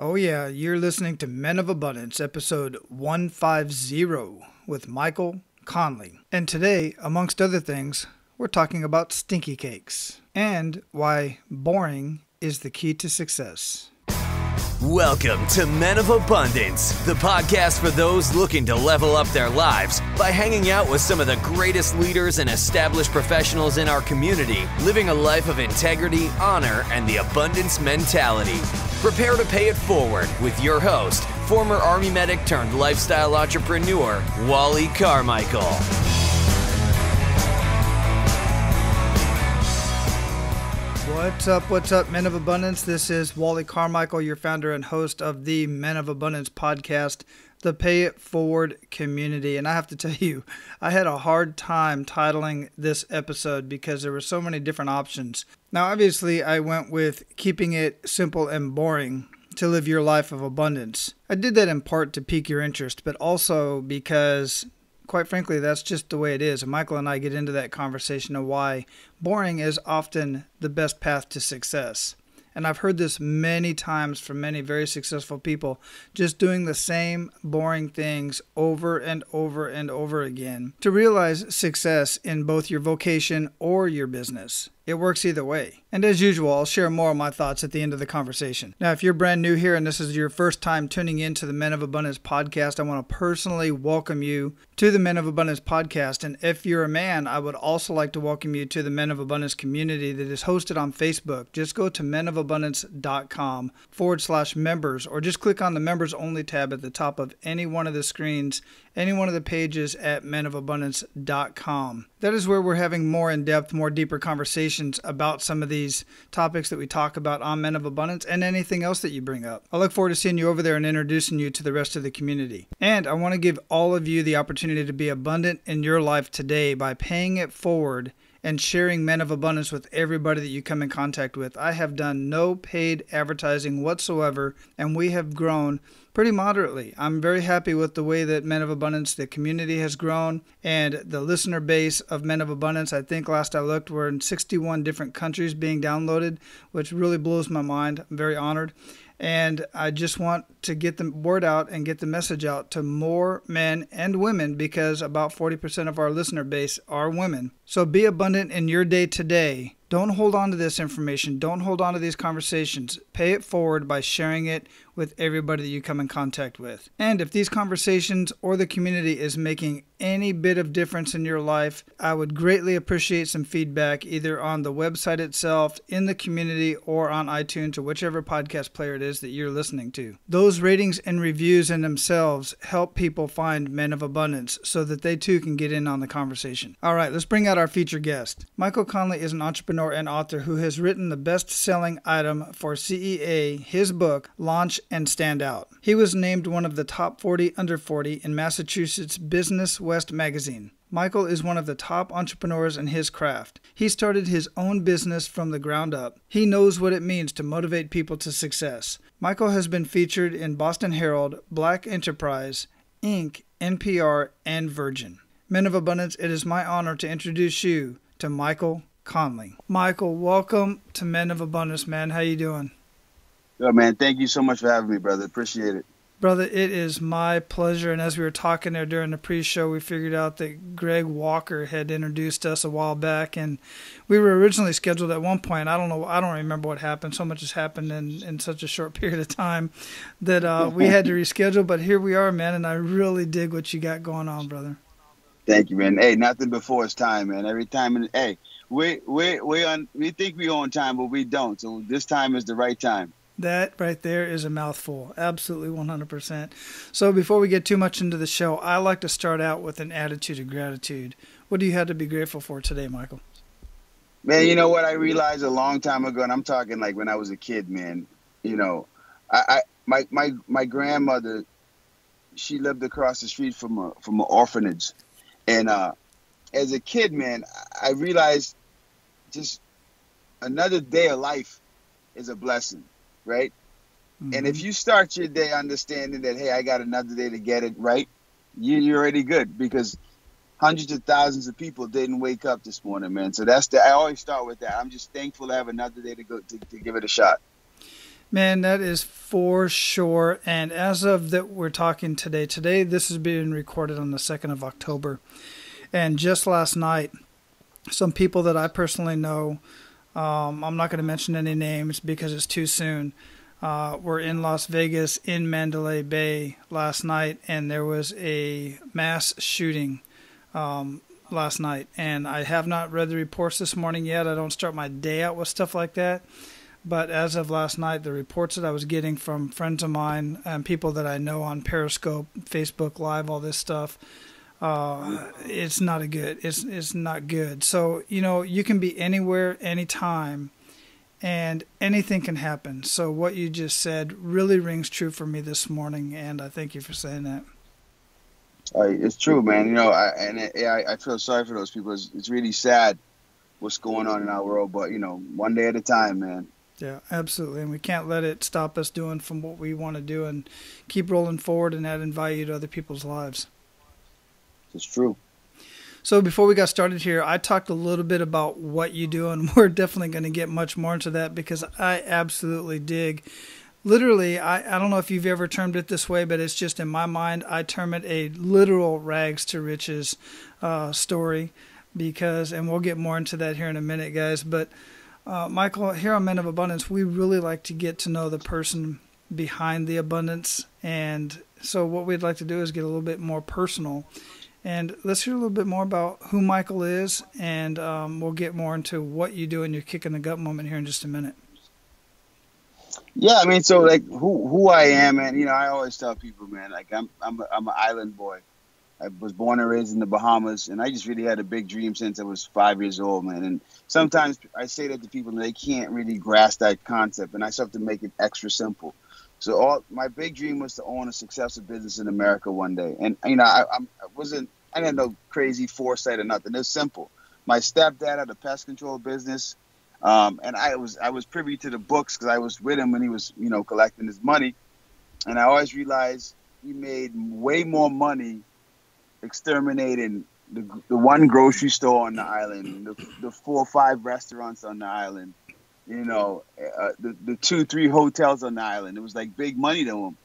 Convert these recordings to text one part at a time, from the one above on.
Oh yeah, you're listening to Men of Abundance, episode 150 with Mychal, Connolly. And today, amongst other things, we're talking about stinky cakes and why boring is the key to success. Welcome to Men of Abundance, the podcast for those looking to level up their lives by hanging out with some of the greatest leaders and established professionals in our community, living a life of integrity, honor, and the abundance mentality. Prepare to pay it forward with your host, former Army medic turned lifestyle entrepreneur, Wally Carmichael. What's up, Men of Abundance? This is Wally Carmichael, your founder and host of the Men of Abundance podcast, the Pay It Forward community. And I have to tell you, I had a hard time titling this episode because there were so many different options. Now, obviously, I went with keeping it simple and boring to live your life of abundance. I did that in part to pique your interest, but also because, quite frankly, that's just the way it is. And Mychal and I get into that conversation of why boring is often the best path to success. And I've heard this many times from many very successful people, just doing the same boring things over and over and over again to realize success in both your vocation or your business. It works either way. And as usual, I'll share more of my thoughts at the end of the conversation. Now, if you're brand new here and this is your first time tuning in to the Men of Abundance podcast, I want to personally welcome you to the Men of Abundance podcast. And if you're a man, I would also like to welcome you to the Men of Abundance community that is hosted on Facebook. Just go to menofabundance.com/members, or just click on the members only tab at the top of any one of the screens, any one of the pages at menofabundance.com. That is where we're having more in-depth, more deeper conversations about some of these topics that we talk about on Men of Abundance and anything else that you bring up. I look forward to seeing you over there and introducing you to the rest of the community. And I want to give all of you the opportunity to be abundant in your life today by paying it forward and sharing Men of Abundance with everybody that you come in contact with. I have done no paid advertising whatsoever, and we have grown pretty moderately. I'm very happy with the way that Men of Abundance, the community has grown, and the listener base of Men of Abundance. I think last I looked, we're in 61 different countries being downloaded, which really blows my mind. I'm very honored. And I just want to get the word out and get the message out to more men and women, because about 40% of our listener base are women. So be abundant in your day today. Don't hold on to this information. Don't hold on to these conversations. Pay it forward by sharing it with everybody that you come in contact with. And if these conversations or the community is making any bit of difference in your life, I would greatly appreciate some feedback either on the website itself, in the community, or on iTunes, or whichever podcast player it is that you're listening to. Those ratings and reviews in themselves help people find Men of Abundance so that they too can get in on the conversation. All right, let's bring out our featured guest. Mychal Connolly is an entrepreneur and author who has written the best-selling item for CEA, his book, Launch and Stand Out. He was named one of the top 40 under 40 in Massachusetts Business West magazine. Mychal is one of the top entrepreneurs in his craft. He started his own business from the ground up. He knows what it means to motivate people to success. Mychal has been featured in Boston Herald, Black Enterprise, Inc., NPR, and Virgin. Men of Abundance, it is my honor to introduce you to Mychal Connolly. Mychal, welcome to Men of Abundance, man. How you doing? Good, man. Thank you so much for having me, brother. Appreciate it. Brother, it is my pleasure. And as we were talking there during the pre-show, we figured out that Greg Walker had introduced us a while back, and we were originally scheduled at one point. I don't remember what happened. So much has happened in such a short period of time that we had to reschedule. But here we are, man, and I really dig what you got going on, brother. Thank you, man. Hey, nothing before it's time, man. Every time, hey, we think we're on time, but we don't. So this time is the right time. That right there is a mouthful. Absolutely 100%. So before we get too much into the show, I like to start out with an attitude of gratitude. What do you have to be grateful for today, Mychal? Man, you know what I realized a long time ago, and I'm talking like when I was a kid, man. You know, my grandmother, she lived across the street from an orphanage, and as a kid, man, I realized just another day of life is a blessing. Right? Mm-hmm. And if you start your day understanding that, hey, I got another day to get it right, you're already good, because hundreds of thousands of people didn't wake up this morning, man. So I always start with that. I'm just thankful to have another day to give it a shot. Man, that is for sure. And as of that, we're talking today, this is being recorded on the 2nd of October. And just last night, some people that I personally know, I'm not going to mention any names because it's too soon, were in Las Vegas in Mandalay Bay last night, and there was a mass shooting last night. And I have not read the reports this morning yet. I don't start my day out with stuff like that. But as of last night, the reports that I was getting from friends of mine and people that I know on Periscope, Facebook Live, all this stuff, it's not good. It's not good. So, you can be anywhere, anytime, and anything can happen. So what you just said really rings true for me this morning, and I thank you for saying that. It's true, man. I feel sorry for those people. It's really sad what's going on in our world, but, one day at a time, man. Yeah, absolutely. And we can't let it stop us doing from what we want to do and keep rolling forward and adding value to other people's lives. It's true. So before we got started here, I talked a little bit about what you do, and we're definitely going to get much more into that because I absolutely dig. Literally, I don't know if you've ever termed it this way, but it's just in my mind, I term it a literal rags to riches story because, and we'll get more into that here in a minute, guys, but Mychal, here on Men of Abundance, we really like to get to know the person behind the abundance. And so what we'd like to do is get a little bit more personal. And let's hear a little bit more about who Mychal is, and we'll get more into what you do in your kick in the gut moment here in just a minute. Yeah, I mean, so like who I am, and I always tell people, man, like I'm an island boy. I was born and raised in the Bahamas, and I just really had a big dream since I was 5 years old, man. And sometimes I say that to people, and they can't really grasp that concept, and I just have to make it extra simple. So my big dream was to own a successful business in America one day. And I didn't know crazy foresight or nothing. It was simple. My stepdad had a pest control business, and I was privy to the books because I was with him when he was collecting his money, and I always realized he made way more money exterminating the one grocery store on the island, the 4 or 5 restaurants on the island, the 2-3 hotels on the island. It was like big money to him.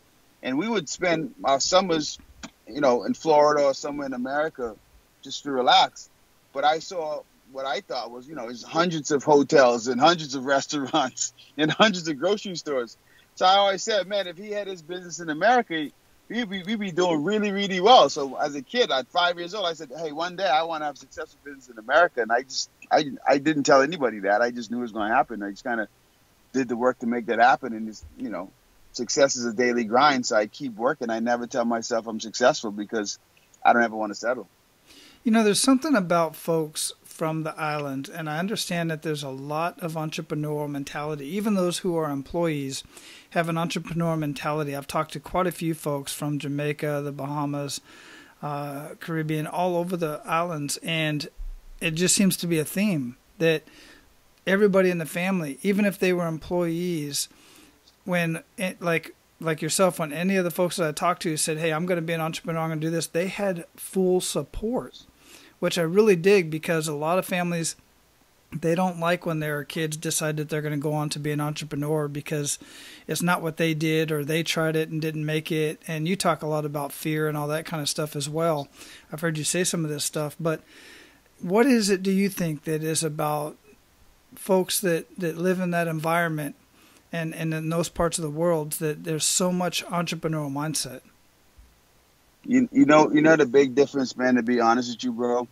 And we would spend our summers, in Florida or somewhere in America just to relax. But I saw what I thought was, there's hundreds of hotels and hundreds of restaurants and hundreds of grocery stores. So I always said, man, if he had his business in America, we'd be doing really, really well. So as a kid, at 5 years old, I said, hey, one day I want to have a successful business in America. And I didn't tell anybody that. I just knew it was going to happen. I just kind of did the work to make that happen. And it's, success is a daily grind. So I keep working. I never tell myself I'm successful because I don't ever want to settle. There's something about folks from the island, and I understand that there's a lot of entrepreneurial mentality. Even those who are employees have an entrepreneurial mentality. I've talked to quite a few folks from Jamaica, the Bahamas, Caribbean, all over the islands, and it just seems to be a theme that everybody in the family, even if they were employees, like yourself, when any of the folks that I talked to said, hey, I'm going to be an entrepreneur, I'm going to do this, they had full support, which I really dig because a lot of families, they don't like when their kids decide that they're going to go on to be an entrepreneur because it's not what they did or they tried it and didn't make it. And you talk a lot about fear and all that kind of stuff as well. I've heard you say some of this stuff, but what is it, do you think, that is about folks that live in that environment and in those parts of the world that there's so much entrepreneurial mindset? You know the big difference, man, to be honest with you, bro,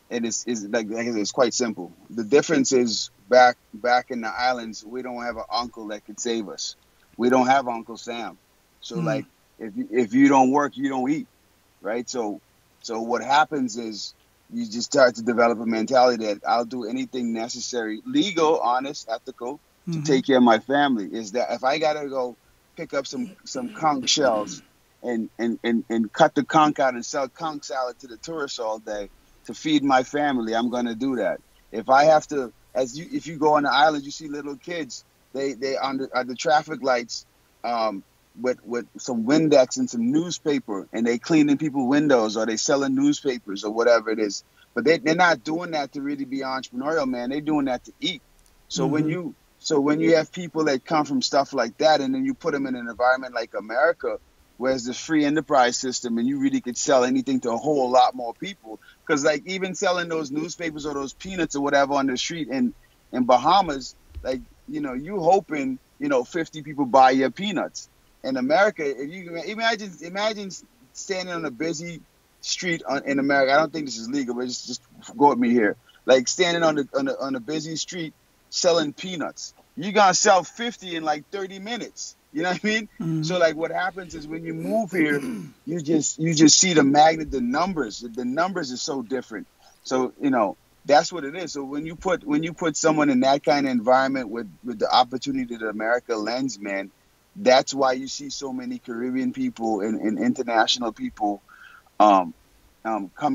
and it's quite simple. The difference is back in the islands, we don't have an uncle that could save us. We don't have Uncle Sam. So like if you don't work, you don't eat, right? So what happens is you just start to develop a mentality that I'll do anything necessary, legal, honest, ethical, to take care of my family. Is that if I gotta go pick up some conch shells and cut the conch out and sell conch salad to the tourists all day to feed my family, I'm gonna do that. If I have to, if you go on the island, you see little kids, they on the traffic lights with some Windex and some newspaper, and they cleaning people's windows or they selling newspapers or whatever it is. But they're not doing that to really be entrepreneurial, man. They're doing that to eat. So when you So when you have people that come from stuff like that, and then you put them in an environment like America, where it's the free enterprise system, and you really could sell anything to a whole lot more people. Because like even selling those newspapers or those peanuts or whatever on the street in Bahamas, like, you know, you hoping, you know, 50 people buy your peanuts. In America, if you imagine standing on a busy street in America, I don't think this is legal, but just go with me here. Like standing on a busy street selling peanuts, you're gonna sell 50 in like 30 minutes. You know what I mean? Mm-hmm. So like what happens is when you move here, you just see the numbers. The numbers is so different. So, you know, that's what it is. So when you put someone in that kind of environment with the opportunity that America lends, man, that's why you see so many Caribbean people and international people come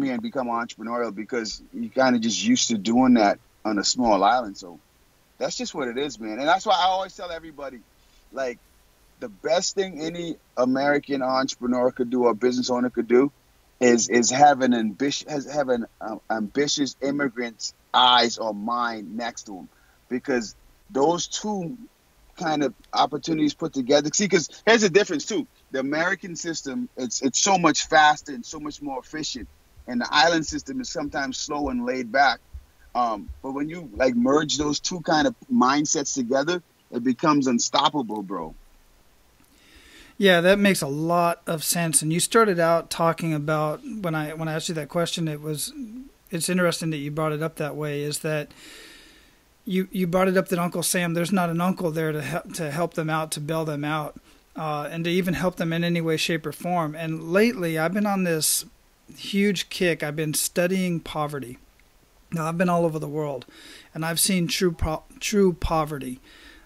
here and become entrepreneurial, because you kind of just used to doing that on a small island. So that's just what it is, man. And that's why I always tell everybody, like, the best thing any American entrepreneur could do or business owner could do is have an ambitious immigrant's eyes or mind next to him, because those two kind of opportunities put together. See, because here's the difference too. The American system, it's so much faster and so much more efficient, and the island system is sometimes slow and laid back. But when you like merge those two kind of mindsets together, it becomes unstoppable, bro. Yeah, that makes a lot of sense. And you started out talking about, when I asked you that question, it's interesting that you brought it up that way, is that you brought it up that Uncle Sam, there's not an uncle there to help them out, to bail them out, and to even help them in any way, shape, or form. And lately, I've been on this huge kick. I've been studying poverty. Now, I've been all over the world, and I've seen true poverty,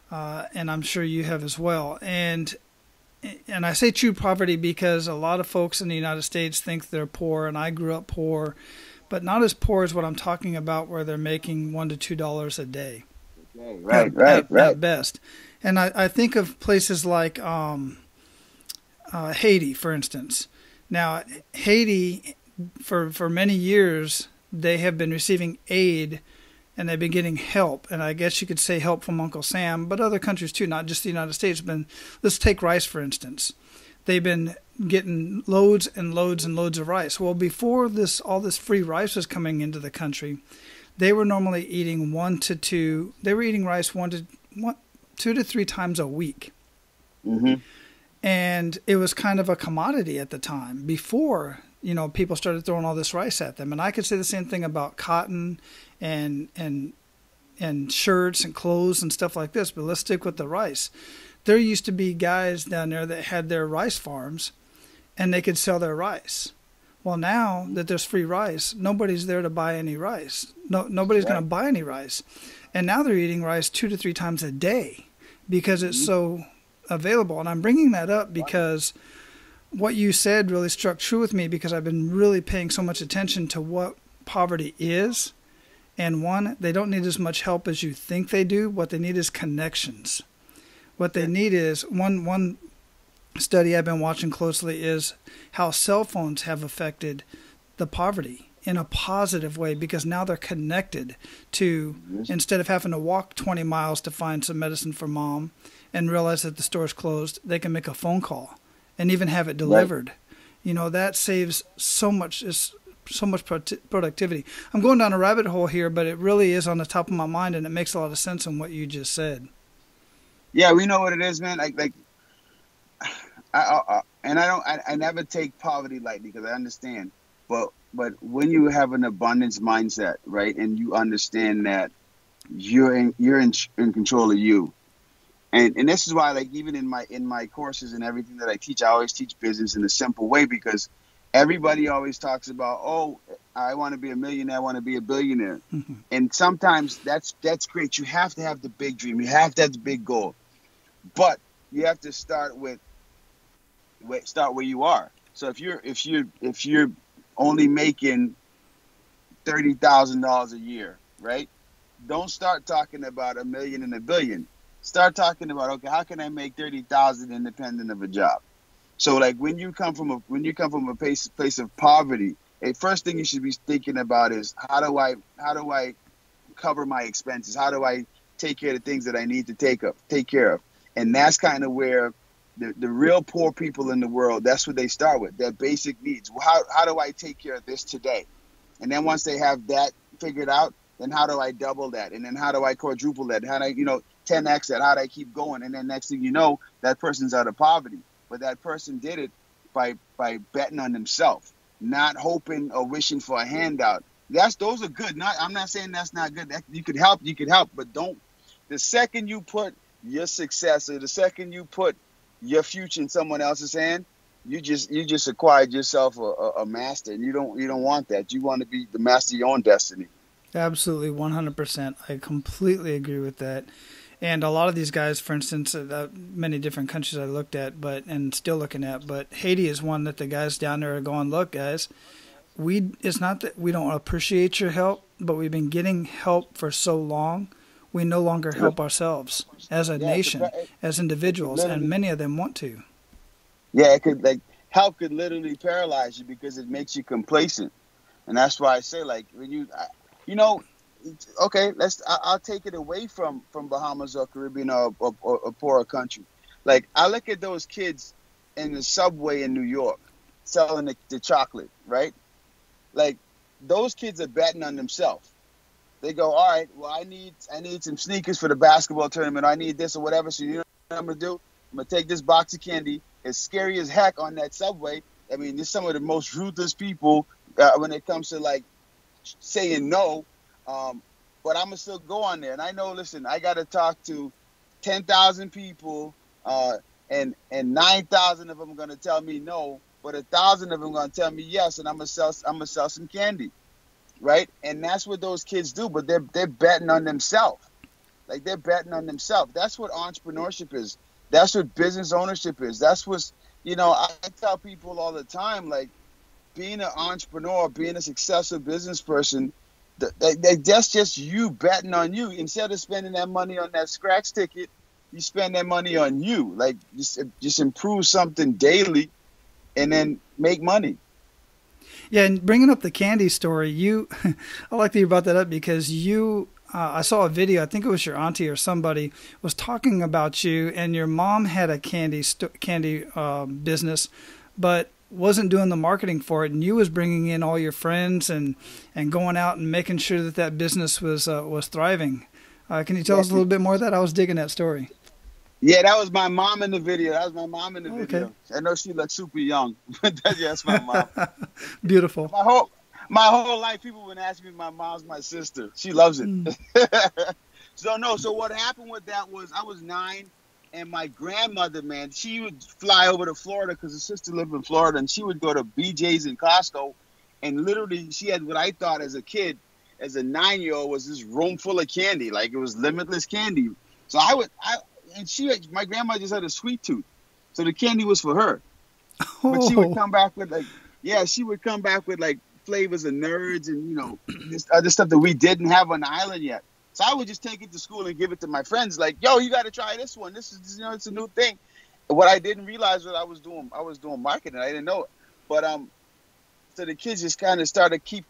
and I'm sure you have as well. And I say true poverty because a lot of folks in the United States think they're poor, and I grew up poor, but not as poor as what I'm talking about, where they're making $1 to $2 a day. Right. At best. And I think of places like Haiti, for instance. Now, Haiti, for many years, they have been receiving aid, and they've been getting help. And I guess you could say help from Uncle Sam, but other countries too, not just the United States. Let's take rice, for instance. They've been getting loads and loads and loads of rice. Well, before all this free rice was coming into the country, they were normally eating they were eating rice 2 to 3 times a week. Mm-hmm. And it was kind of a commodity at the time, before, you know, people started throwing all this rice at them. And I could say the same thing about cotton and shirts and clothes and stuff like this, but let's stick with the rice. There used to be guys down there that had their rice farms, and they could sell their rice. Well, now that there's free rice, nobody's there to buy any rice. Nobody's going to buy any rice. And now they're eating rice 2 to 3 times a day because it's so available. And I'm bringing that up because what you said really struck true with me, because I've been really paying so much attention to what poverty is. And one, they don't need as much help as you think they do. What they need is connections. What they need is, one study I've been watching closely is how cell phones have affected the poverty in a positive way, because now they're connected to, instead of having to walk 20 miles to find some medicine for mom and realize that the store's closed, they can make a phone call and even have it delivered. Right. You know, that saves so much productivity. I'm going down a rabbit hole here, but it really is on the top of my mind, and it makes a lot of sense in what you just said. Yeah, we know what it is, man. I never take poverty lightly, because I understand. But when you have an abundance mindset, right, and you understand that you're in control of you, and this is why, like, even in my courses and everything that I teach, I always teach business in a simple way, because everybody always talks about, oh, I want to be a millionaire, I want to be a billionaire. Mm-hmm. And sometimes that's great. You have to have the big dream. You have to have the big goal. But you have to start where you are. So if you're only making $30,000 a year, right? Don't start talking about $1 million and $1 billion. Start talking about, okay, how can I make $30,000 independent of a job? So like when you come from a place of poverty, the first thing you should be thinking about is how do I cover my expenses? How do I take care of the things that I need to take care of. And that's kind of where the real poor people in the world, that's what they start with, their basic needs. How do I take care of this today? And then once they have that figured out, then how do I double that? And then how do I quadruple that? How do I, 10x that? How do I keep going? And then next thing you know, that person's out of poverty. But that person did it by betting on themselves, not hoping or wishing for a handout. Those are good. I'm not saying that's not good. You could help, but don't. The second you put your success, or the second you put your future in someone else's hand, you just acquired yourself a master, and you don't want that. You want to be the master of your own destiny. Absolutely, 100%. I completely agree with that. And a lot of these guys, for instance, many different countries I looked at, and still looking at, but Haiti is one that the guys down there are going, look, guys, it's not that we don't appreciate your help, but we've been getting help for so long, we no longer help ourselves as a nation, as individuals, and many of them want to. Yeah, it could, help could literally paralyze you because it makes you complacent. And that's why I say, when okay, I'll take it away from Bahamas or Caribbean or a poorer country. I look at those kids in the subway in New York selling the chocolate, right? Those kids are betting on themselves. They go, all right, well, I need some sneakers for the basketball tournament. I need this or whatever. So you know what I'm going to do? I'm going to take this box of candy. It's scary as heck on that subway. I mean, there's some of the most ruthless people when it comes to, saying no. But I'm going to still go on there. And I know, listen, I got to talk to 10,000 people, and 9,000 of them are going to tell me no, but 1,000 of them are going to tell me yes, and I'm going to sell some candy. Right? And that's what those kids do, but they're betting on themselves. They're betting on themselves. That's what entrepreneurship is. That's what business ownership is. That's what's, I tell people all the time, being an entrepreneur, being a successful business person, that's just you betting on you. Instead of spending that money on that scratch ticket, you spend that money on you. Just improve something daily and then make money. Yeah, and bringing up the candy story, I like that you brought that up because I saw a video, I think it was your auntie or somebody was talking about you, and your mom had a candy business, but wasn't doing the marketing for it, and you was bringing in all your friends and going out and making sure that business was thriving. Can you tell us a little bit more of that? I was digging that story. Yeah, that was my mom in the video. Okay. I know she looks super young, but that's my mom. Beautiful. My whole life, people would ask me, my mom's my sister. She loves it. So what happened with that was I was 9, and my grandmother, man, she would fly over to Florida because her sister lived in Florida, and she would go to BJ's and Costco, and literally she had what I thought as a kid, as a 9-year-old, was this room full of candy. It was limitless candy. So my grandma just had a sweet tooth, so the candy was for her. But she would come back with flavors of Nerds and this other stuff that we didn't have on the island yet. So I would just take it to school and give it to my friends. Yo, you got to try this one. This is it's a new thing. What I didn't realize was I was doing marketing. I didn't know it. But so the kids just kind of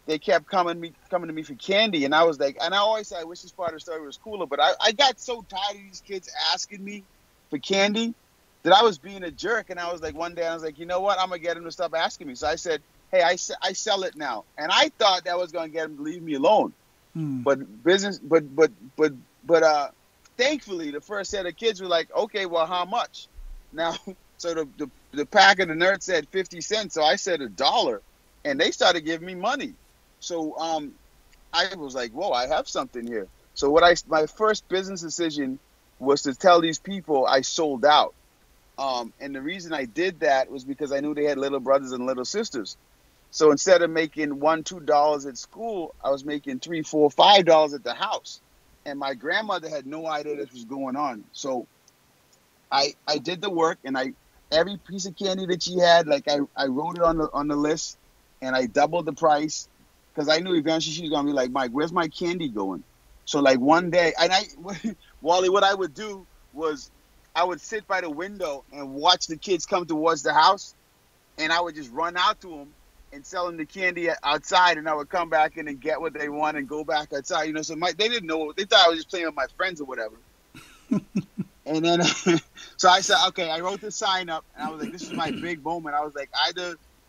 they kept coming to me for candy, and I was and I always say I wish this part of the story was cooler, but I got so tired of these kids asking me for candy that I was being a jerk, and I was one day I was you know what, I'm gonna get them to stop asking me. So I said, hey, I sell it now, and I thought that was gonna get them to leave me alone. But thankfully the first set of kids were okay, well, how much? Now, so the pack of the Nerds said 50 cents, so I said $1. And they started giving me money. So I was whoa, I have something here. So my first business decision was to tell these people I sold out. And the reason I did that was because I knew they had little brothers and little sisters. So instead of making $1, $2 at school, I was making $3, $4, $5 at the house. And my grandmother had no idea this was going on. So I did the work, and every piece of candy that she had, I wrote it on the list. And I doubled the price because I knew eventually she was going to be like, Mike, where's my candy going? So one day, and Wally, what I would do was I would sit by the window and watch the kids come towards the house, and I would just run out to them and selling the candy outside, and I would come back in and get what they want and go back outside. You know, so they didn't know. They thought I was just playing with my friends or whatever. And then, so I said, okay, I wrote the sign up, and I was like, this is my big moment. I was like,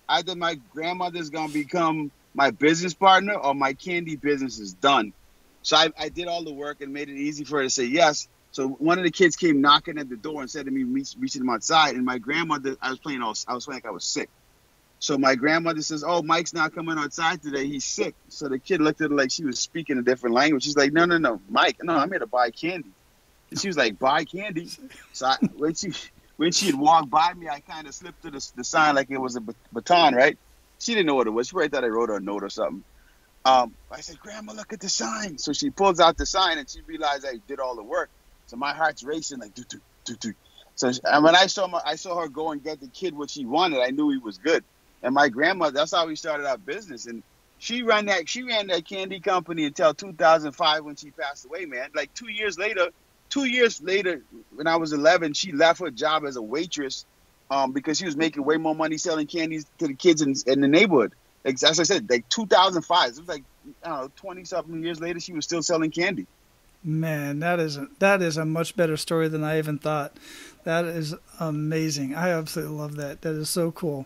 either my grandmother's going to become my business partner or my candy business is done. So I did all the work and made it easy for her to say yes. So one of the kids came knocking at the door and said to me, reaching him outside. And my grandmother, I was playing like I was sick. So my grandmother says, oh, Mike's not coming outside today. He's sick. So the kid looked at her like she was speaking a different language. She's like, no, Mike, no, I'm here to buy candy. And she was like, buy candy? So when she had walked by me, I kind of slipped her the sign like it was a baton, right? She didn't know what it was. She probably thought I wrote her a note or something. I said, Grandma, look at the sign. So she pulls out the sign, and she realized I did all the work. So my heart's racing like, do. So when I saw her go and get the kid what she wanted, I knew he was good. And my grandmother, that's how we started our business. And she ran that candy company until 2005 when she passed away, man. Like 2 years later, when I was 11, she left her job as a waitress because she was making way more money selling candies to the kids in the neighborhood. Like, as I said, like 2005. It was like, I don't know, 20-something years later, she was still selling candy. Man, that is a much better story than I even thought. That is amazing. I absolutely love that. That is so cool.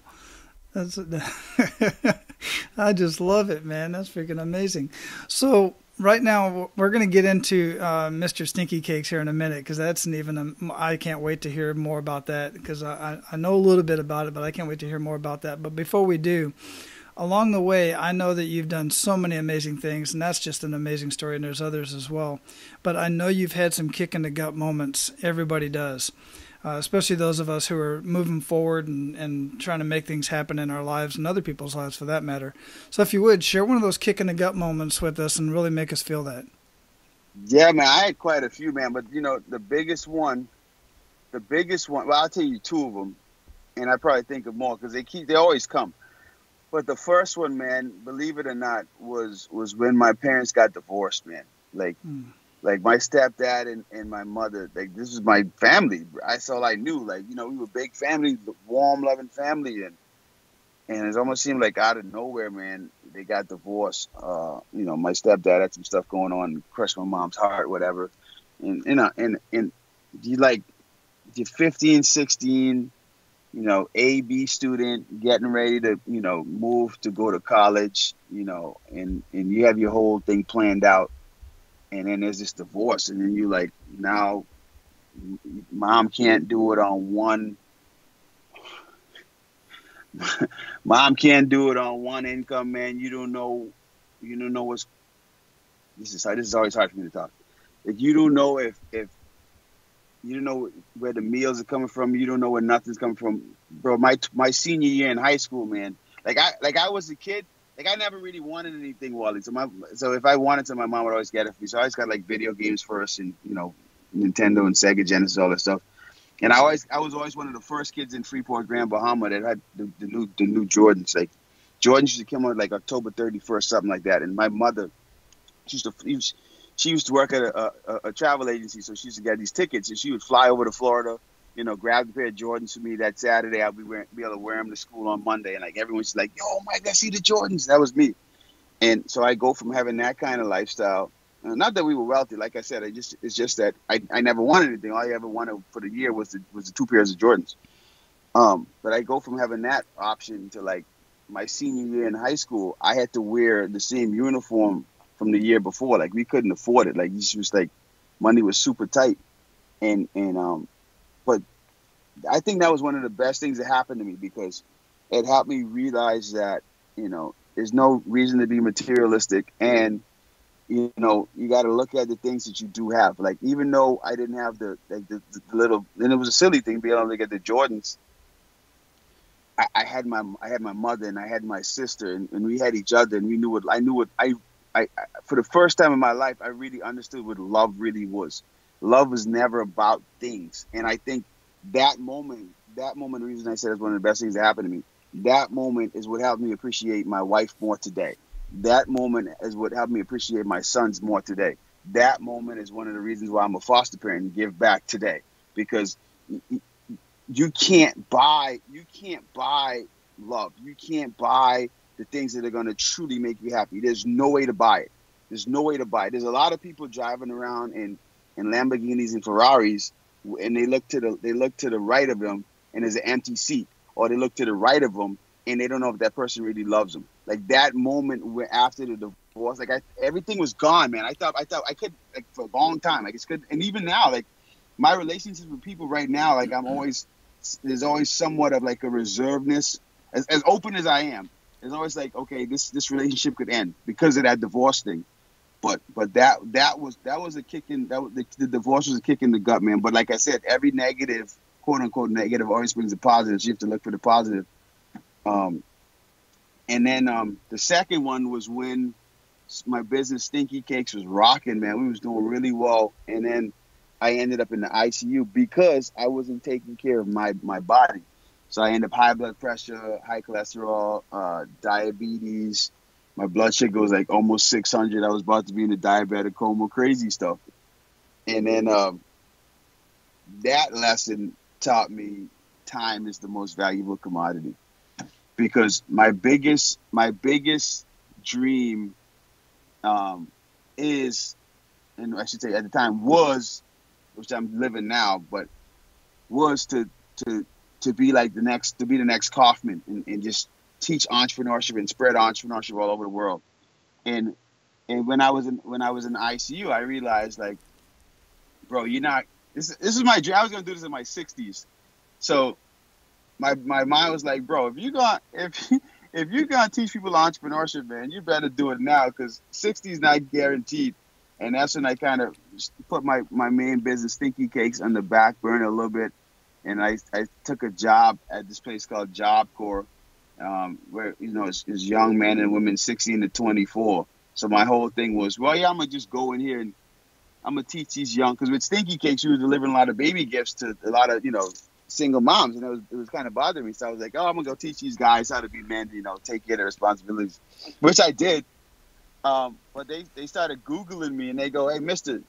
I just love it, man. That's freaking amazing. So right now we're going to get into Mr. Stinky Cakes here in a minute, because that's I can't wait to hear more about that, because I know a little bit about it, but I can't wait to hear more about that. But before we do, along the way, I know that you've done so many amazing things, and that's just an amazing story, and there's others as well. But I know you've had some kick in the gut moments. Everybody does. Especially those of us who are moving forward and trying to make things happen in our lives and other people's lives for that matter. So if you would, share one of those kick in the gut moments with us and really make us feel that. Yeah, man, I had quite a few, man. But, you know, the biggest one, well, I'll tell you two of them, and I probably think of more because they always come. But the first one, man, believe it or not, was when my parents got divorced, man. Like my stepdad and my mother, like, this was my family. That's all I knew. Like, you know, we were a big family, warm, loving family. And it almost seemed like out of nowhere, man, they got divorced. You know, my stepdad had some stuff going on, crushed my mom's heart, whatever. And, you know, and you're 15, 16, you know, A-B student, getting ready to, you know, move to go to college, you know, and you have your whole thing planned out. And then there's this divorce, and then you like, now mom can't do it on one. Mom can't do it on one income, man. You don't know what's. This is always hard for me to talk. Like, you don't know if you don't know where the meals are coming from. You don't know where nothing's coming from, bro. My senior year in high school, man. Like I was a kid. Like, I never really wanted anything, Wally. So if I wanted to, my mom would always get it for me. So I always got like video games first, and, you know, Nintendo and Sega Genesis, all that stuff. And I was always one of the first kids in Freeport, Grand Bahama that had the new Jordans. Like, Jordans used to come out like October 31st, something like that. And my mother, she used to work at a travel agency, so she used to get these tickets, and she would fly over to Florida, you know, grab a pair of Jordans for me that Saturday. I'll be able to wear them to school on Monday. And like, everyone's like, yo, Mike, I see the Jordans. That was me. And so I go from having that kind of lifestyle. Not that we were wealthy, like I said. It's just that I never wanted anything. All I ever wanted for the year was the two pairs of Jordans. But I go from having that option to, like, my senior year in high school, I had to wear the same uniform from the year before. Like, we couldn't afford it. Like, it was like money was super tight. But I think that was one of the best things that happened to me, because it helped me realize that, you know, there's no reason to be materialistic, and, you know, you got to look at the things that you do have. Like, even though I didn't have the little, and it was a silly thing being able to get the Jordans, I had my mother, and I had my sister, and we had each other, and I for the first time in my life, I really understood what love really was. Love was never about things. And I think that moment, the reason I said it's one of the best things that happened to me, that moment is what helped me appreciate my wife more today. That moment is what helped me appreciate my sons more today. That moment is one of the reasons why I'm a foster parent and give back today, because you can't buy love. You can't buy the things that are going to truly make you happy. There's no way to buy it. There's no way to buy it. There's a lot of people driving around in Lamborghinis and Ferraris, and they look to the right of them, and there's an empty seat, or they look to the right of them, and they don't know if that person really loves them. Like that moment where after the divorce, like everything was gone, man. I thought I could, like, for a long time, like it's good, and even now, like my relationships with people right now, like there's always somewhat of like a reservedness, as open as I am. It's always like, okay, this relationship could end because of that divorce thing. But that was a kick in, the divorce was a kick in the gut, man. But like I said, every negative, quote unquote negative, always brings a positive. So you have to look for the positive. And then the second one was when my business Stinky Cakes was rocking, man. We was doing really well, and then I ended up in the ICU because I wasn't taking care of my body. So I ended up high blood pressure, high cholesterol, diabetes. My blood sugar was like almost 600. I was about to be in a diabetic coma, crazy stuff. And then that lesson taught me time is the most valuable commodity. Because my biggest dream is, and I should say at the time was, which I'm living now, but was to be like the next Kaufman and just teach entrepreneurship and spread entrepreneurship all over the world. And when I was in the ICU, I realized, like, bro, this is my dream. I was gonna do this in my 60s. So my mind was like, bro, if you're gonna teach people entrepreneurship, man, you better do it now, because 60 is not guaranteed. And that's when I kind of put my main business, Stinky Cakes, on the back burner a little bit. And I took a job at this place called Job Corps, where, it's young men and women 16 to 24. So my whole thing was, well, yeah, I'm going to just go in here and I'm going to teach these young, because with Stinky Cakes, we were delivering a lot of baby gifts to a lot of, single moms. And it was kind of bothering me. So I was like, oh, I'm going to go teach these guys how to be men, take care of their responsibilities, which I did. But they started Googling me, and they go, hey, mister,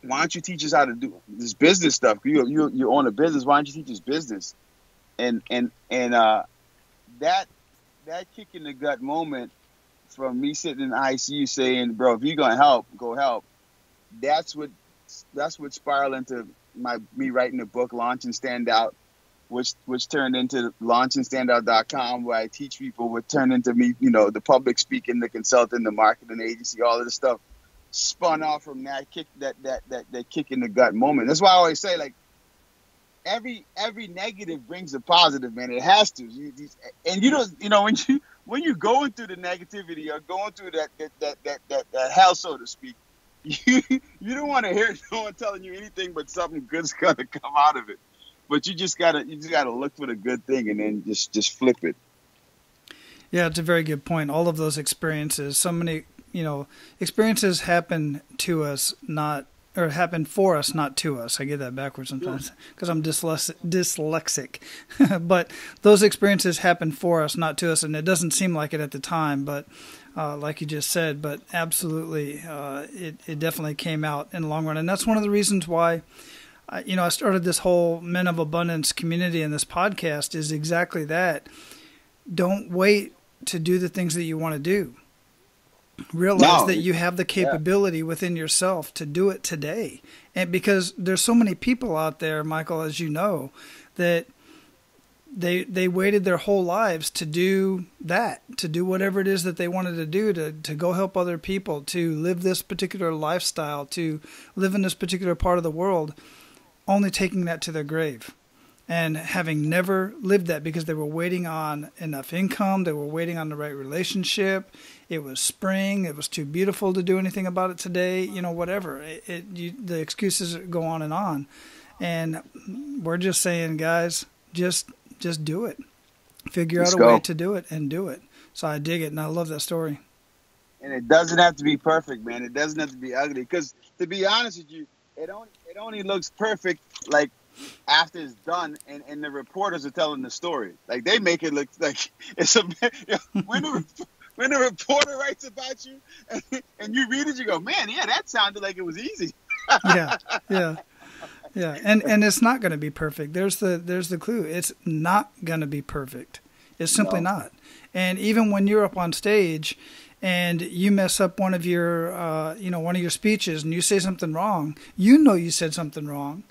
why don't you teach us how to do this business stuff? You own a business. Why don't you teach us business? And that kick in the gut moment from me sitting in the ICU saying, bro, if you're going to help, go help. That's what spiraled into me writing a book, Launch and Stand Out, which turned into launchandstandout.com, where I teach people, what turned into me, the public speaking, the consulting, the marketing agency, all of this stuff spun off from that kick, that kick in the gut moment. That's why I always say, like, every negative brings a positive, man. It has to. And when you're going through the negativity or going through that hell, so to speak, you don't want to hear no one telling you anything but something good's gonna come out of it. But you just gotta look for the good thing and then just flip it. Yeah, it's a very good point. All of those experiences, so many, experiences happen to us, happen for us, not to us. I get that backwards sometimes because I'm dyslexic. But those experiences happen for us, not to us, and it doesn't seem like it at the time, but like you just said, but absolutely, it definitely came out in the long run. And that's one of the reasons why I started this whole Men of Abundance community and this podcast is exactly that. Don't wait to do the things that you want to do. Realize that you have the capability within yourself to do it today. And because there's so many people out there, Mychal, as you know, that they waited their whole lives to do that, to do whatever it is that they wanted to do, to go help other people, to live this particular lifestyle, to live in this particular part of the world, only taking that to their grave. And having never lived that because they were waiting on enough income, they were waiting on the right relationship, it was spring, it was too beautiful to do anything about it today, whatever. The excuses go on. And we're just saying, guys, just do it. Figure out a way to do it and do it. So I dig it, and I love that story. And it doesn't have to be perfect, man. It doesn't have to be ugly. Because to be honest with you, it only looks perfect, like, after it's done, and the reporters are telling the story. Like, they make it look like it's when the reporter writes about you and you read it, you go, man, yeah, that sounded like it was easy. Yeah. And it's not going to be perfect. There's the clue. It's not going to be perfect. It's simply not. And even when you're up on stage and you mess up one of your, one of your speeches and you say something wrong, you said something wrong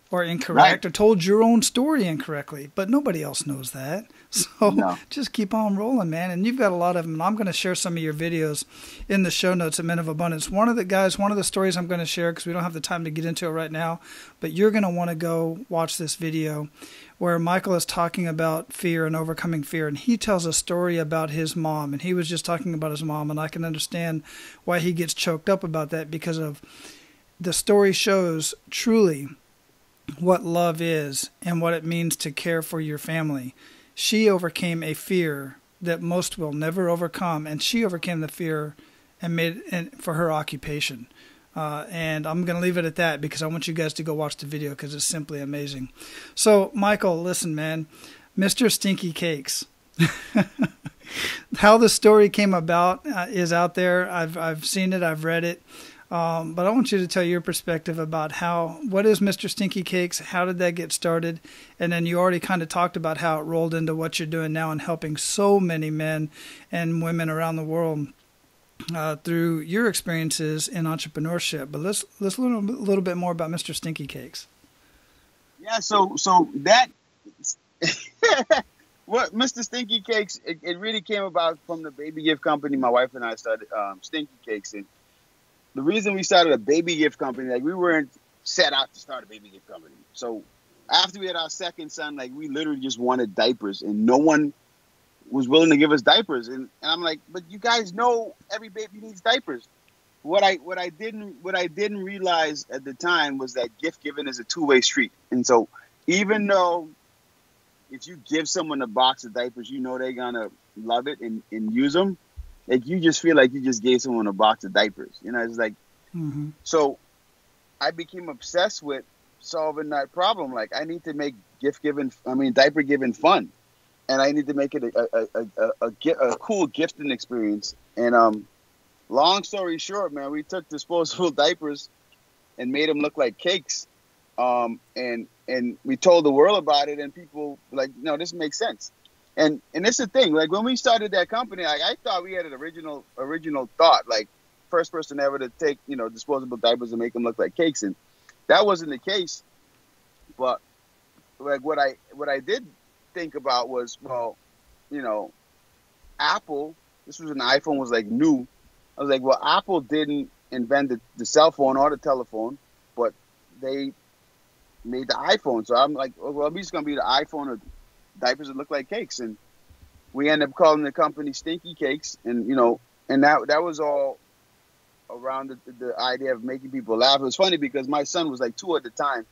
or incorrect or told your own story incorrectly, but nobody else knows that. So just keep on rolling, man. And you've got a lot of them. And I'm going to share some of your videos in the show notes at Men of Abundance. One of the stories I'm going to share, because we don't have the time to get into it right now, but you're going to want to go watch this video where Mychal is talking about fear and overcoming fear. And he tells a story about his mom. And he was just talking about his mom. And I can understand why he gets choked up about that, because of the story shows truly what love is and what it means to care for your family. She overcame a fear that most will never overcome, and she overcame the fear and made it for her occupation. And I'm going to leave it at that, because I want you guys to go watch the video, because it's simply amazing. So, Mychal, listen, man, Mr. Stinky Cakes. How the story came about is out there. I've seen it. I've read it. But I want you to tell your perspective about what is Mr. Stinky Cakes? How did that get started? And then you already kind of talked about how it rolled into what you're doing now and helping so many men and women around the world through your experiences in entrepreneurship. But let's learn a little bit more about Mr. Stinky Cakes. Yeah, so that what Mr. Stinky Cakes, it really came about from the baby gift company. My wife and I started Stinky Cakes, and the reason we started a baby gift company, like, we weren't set out to start a baby gift company. So after we had our second son, like, we literally just wanted diapers, and no one was willing to give us diapers. And I'm like, but you guys know every baby needs diapers. What I didn't realize at the time was that gift giving is a two-way street. And so even though if you give someone a box of diapers, they're gonna love it and use them, like, you just feel like you just gave someone a box of diapers. It's like, So I became obsessed with solving that problem. Like, I need to make diaper giving fun. And I need to make it a cool gifting experience. And long story short, man, we took disposable diapers and made them look like cakes. And we told the world about it, and people were like, no, this makes sense. And it's the thing, like, when we started that company, like, I thought we had an original thought, like, first person ever to take, disposable diapers and make them look like cakes. And that wasn't the case. But like, what I did think about was, well, Apple, this was when the iPhone was like new. I was like, well, Apple didn't invent the cell phone or the telephone, but they made the iPhone. So I'm like, well, I'm just going to be the iPhone of diapers that look like cakes. And we ended up calling the company Stinky Cakes. And, and that was all around the idea of making people laugh. It was funny because my son was like 2 at the time,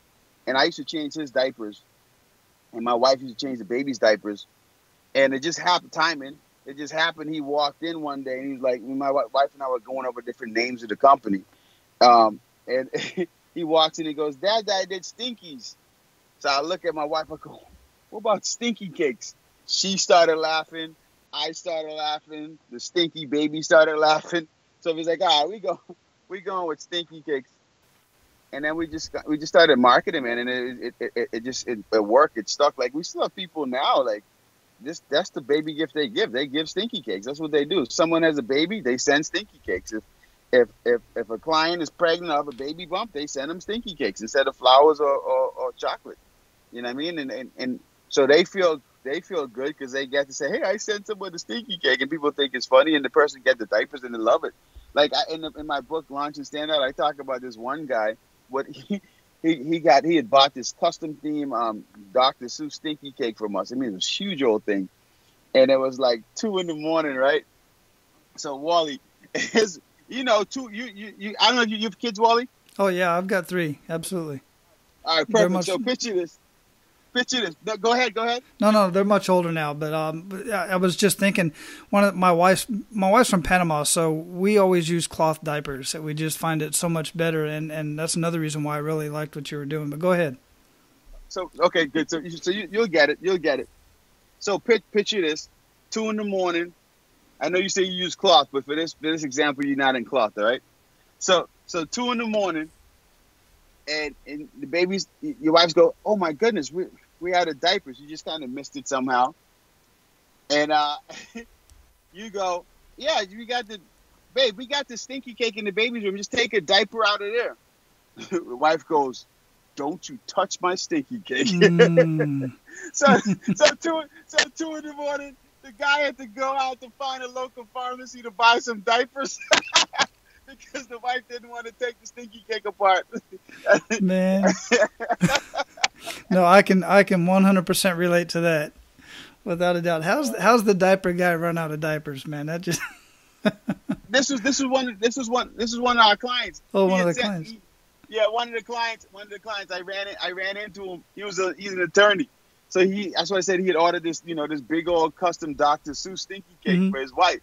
and I used to change his diapers, and my wife used to change the baby's diapers. And it just happened, timing. It just happened. He walked in one day, and he was like, my wife and I were going over different names of the company. And he walks in and he goes, Dad, I did Stinkies. So I look at my wife, I go, what about Stinky Cakes? She started laughing. I started laughing. The stinky baby started laughing. So he's like, all right, we going with Stinky Cakes. And then we just started marketing, man, and it worked. It stuck. Like, we still have people now, like, that's the baby gift they give. They give Stinky Cakes. That's what they do. If someone has a baby, they send Stinky Cakes. If a client is pregnant or have a baby bump, they send them Stinky Cakes instead of flowers or chocolate. You know what I mean? And so they feel good because they get to say, hey, I sent someone a Stinky Cake, and people think it's funny, and the person get the diapers and they love it. Like, in my book, Launch and Stand Out, I talk about this one guy. What he had bought this custom theme Dr. Seuss Stinky Cake from us. I mean, it was a huge old thing, and it was like 2 a.m, right? So Wally, you I don't know if you have kids, Wally. Oh yeah, I've got 3. Absolutely. All right, perfect. So picture this. No, go ahead. No, they're much older now. But I was just thinking, my wife's from Panama, so we always use cloth diapers. We just find it so much better, and that's another reason why I really liked what you were doing. But go ahead. So okay, good. So you'll get it. So picture this: 2 a.m. I know you say you use cloth, but for this example, you're not in cloth, all right? So 2 a.m. And the babies, your wives go, oh my goodness, we out of diapers. You just kind of missed it somehow. And you go, yeah, we got the stinky cake in the baby's room. Just take a diaper out of there. The wife goes, don't you touch my stinky cake. So 2 in the morning, the guy had to go out to find a local pharmacy to buy some diapers because the wife didn't want to take the stinky cake apart. Man. No, I can 100% relate to that, without a doubt. How's the diaper guy run out of diapers, man? That just This is one of our clients. Oh, one of the clients. Yeah, one of the clients. I ran into him. He's an attorney. So that's why I said he had ordered this, this big old custom Dr. Seuss stinky cake for his wife.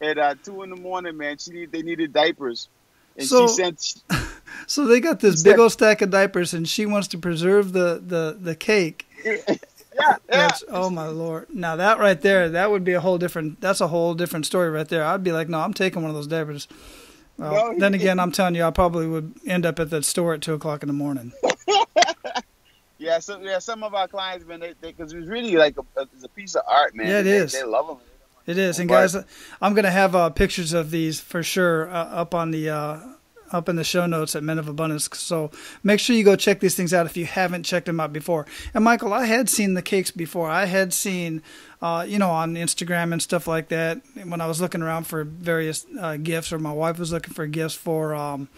At 2 in the morning, man, they needed diapers, and she sent. So they got this big old stack of diapers, and she wants to preserve the cake. Yeah. Oh my Lord! Now that right there, that would be a whole different story right there. I'd be like, no, I'm taking one of those diapers. Well, then again, I'm telling you, I probably would end up at the store at 2:00 in the morning. Yeah, some of our clients, man, because it's really like it's a piece of art, man. Yeah, it is. They love them. It is, and guys, I'm gonna have pictures of these for sure up in the show notes at Men of Abundance. So make sure you go check these things out if you haven't checked them out before. And Mychal, I had seen the cakes before. I had seen, on Instagram and stuff like that when I was looking around for various gifts, or my wife was looking for gifts for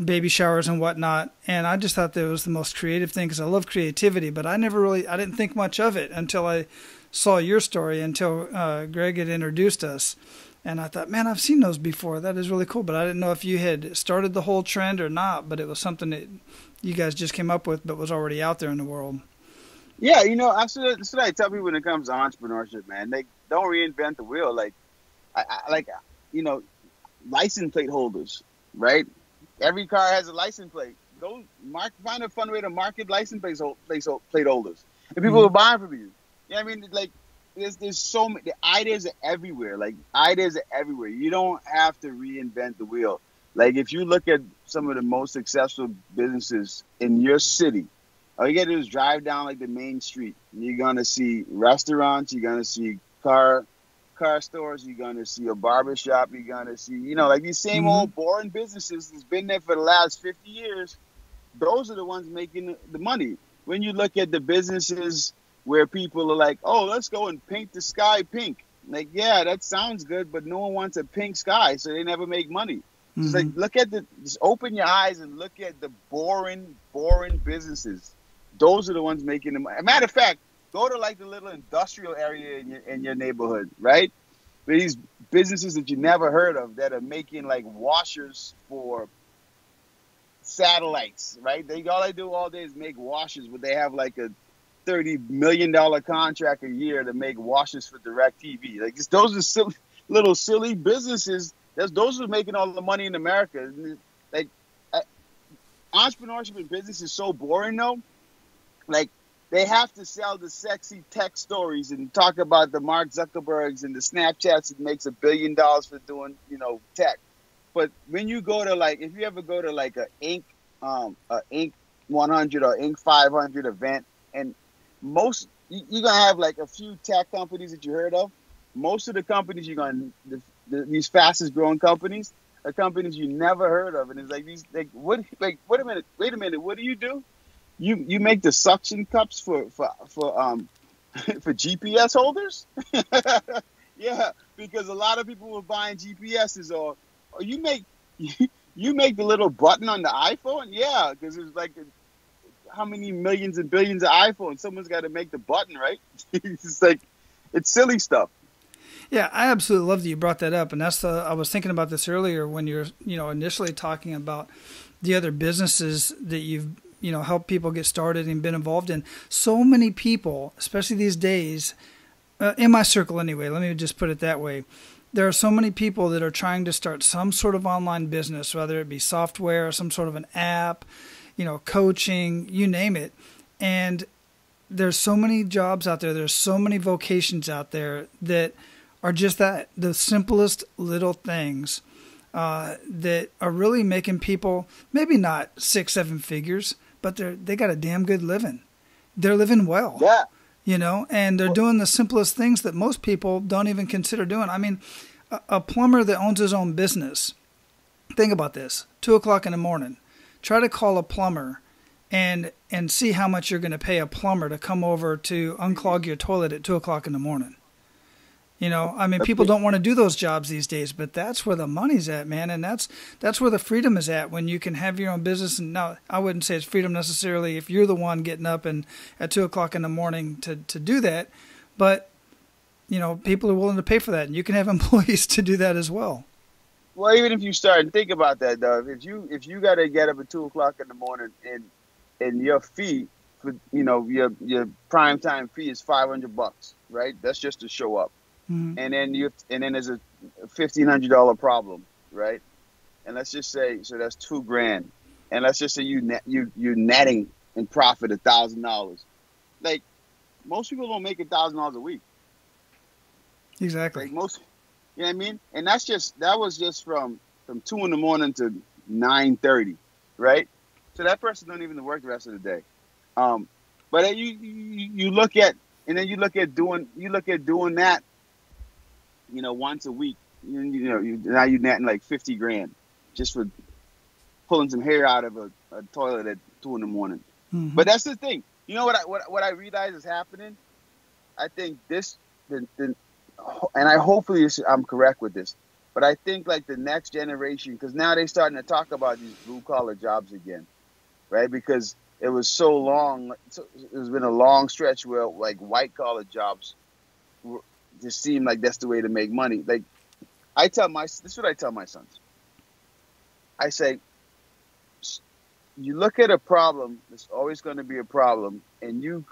baby showers and whatnot. And I just thought that it was the most creative thing because I love creativity, but I didn't think much of it until I saw your story, until Greg had introduced us. And I thought, man, I've seen those before. That is really cool. But I didn't know if you had started the whole trend or not, but it was something that you guys just came up with but was already out there in the world. Yeah, that's what I tell people when it comes to entrepreneurship, man. They don't reinvent the wheel. License plate holders, right? Every car has a license plate. Go find a fun way to market license plate holders. And people will buy them from you. Yeah, I mean, like, there's so many. The ideas are everywhere. You don't have to reinvent the wheel. Like, if you look at some of the most successful businesses in your city, all you got to do is drive down like the main street. And you're gonna see restaurants. You're gonna see car stores. You're gonna see a barber shop. You're gonna see, like these same old boring businesses that's been there for the last 50 years. Those are the ones making the money. When you look at the businesses where people are like, oh, let's go and paint the sky pink. Like, yeah, that sounds good, but no one wants a pink sky, so they never make money. Just like, just open your eyes and look at the boring businesses. Those are the ones making the money. As a matter of fact, go to like the little industrial area in your neighborhood, right? Where these businesses that you never heard of that are making like washers for satellites, right? All they do all day is make washers, but they have like a $30 million contract a year to make washers for DirecTV. Like, those are little silly businesses. Those are making all the money in America. Like, entrepreneurship and business is so boring, though. Like, they have to sell the sexy tech stories and talk about the Mark Zuckerbergs and the Snapchats that makes $1 billion for doing, tech. But when you go to if you ever go to like a Inc. 100 or Inc. 500 event, and you're gonna have like a few tech companies that you heard of. Most of the companies these fastest growing companies are companies you never heard of, and it's like these wait a minute, what do you do? You make the suction cups for GPS holders? Yeah, because a lot of people were buying GPSs, or you make the little button on the iPhone. Yeah, because it's like how many millions and billions of iPhones? Someone's got to make the button, right? It's like, it's silly stuff. Yeah, I absolutely love that you brought that up, and I was thinking about this earlier when you're initially talking about the other businesses that you've helped people get started and been involved in. So many people, especially these days, in my circle anyway, let me just put it that way. There are so many people that are trying to start some sort of online business, whether it be software or some sort of an app, coaching, you name it. And there's so many jobs out there. There's so many vocations out there that are just the simplest little things that are really making people, maybe not 6-7 figures, but they got a damn good living. They're living well. Yeah. and they're doing the simplest things that most people don't even consider doing. I mean, a plumber that owns his own business, think about this, 2 o'clock in the morning, try to call a plumber and see how much you're going to pay a plumber to come over to unclog your toilet at 2 o'clock in the morning. I mean, people don't want to do those jobs these days, but that's where the money's at, man. And that's where the freedom is at, when you can have your own business. And now, I wouldn't say it's freedom necessarily if you're the one getting up and at 2 o'clock in the morning to do that. But, people are willing to pay for that. And you can have employees to do that as well. Well, even if you start and think about that, though, if you got to get up at 2 o'clock in the morning and your fee for, your prime time fee is $500, right? That's just to show up. Mm-hmm. And then there's a $1,500 problem, right? And let's just say, so that's $2,000, and let's just say you're netting in profit $1,000. Like, most people don't make $1,000 a week. Exactly. Like most, you know what I mean? And that was just from 2 in the morning to 9:30, right? So that person don't even work the rest of the day. But then you look at doing that, once a week. Now you're netting like $50,000 just for pulling some hair out of a toilet at 2 in the morning. Mm-hmm. But that's the thing. You know what I realize is happening? I think and I hopefully I'm correct with this, but I think like the next generation, because now they're starting to talk about these blue collar jobs again, right? Because it was so long, it's been a long stretch where like white collar jobs just seem like that's the way to make money. Like this is what I tell my sons. I say, you look at a problem, there's always going to be a problem, and you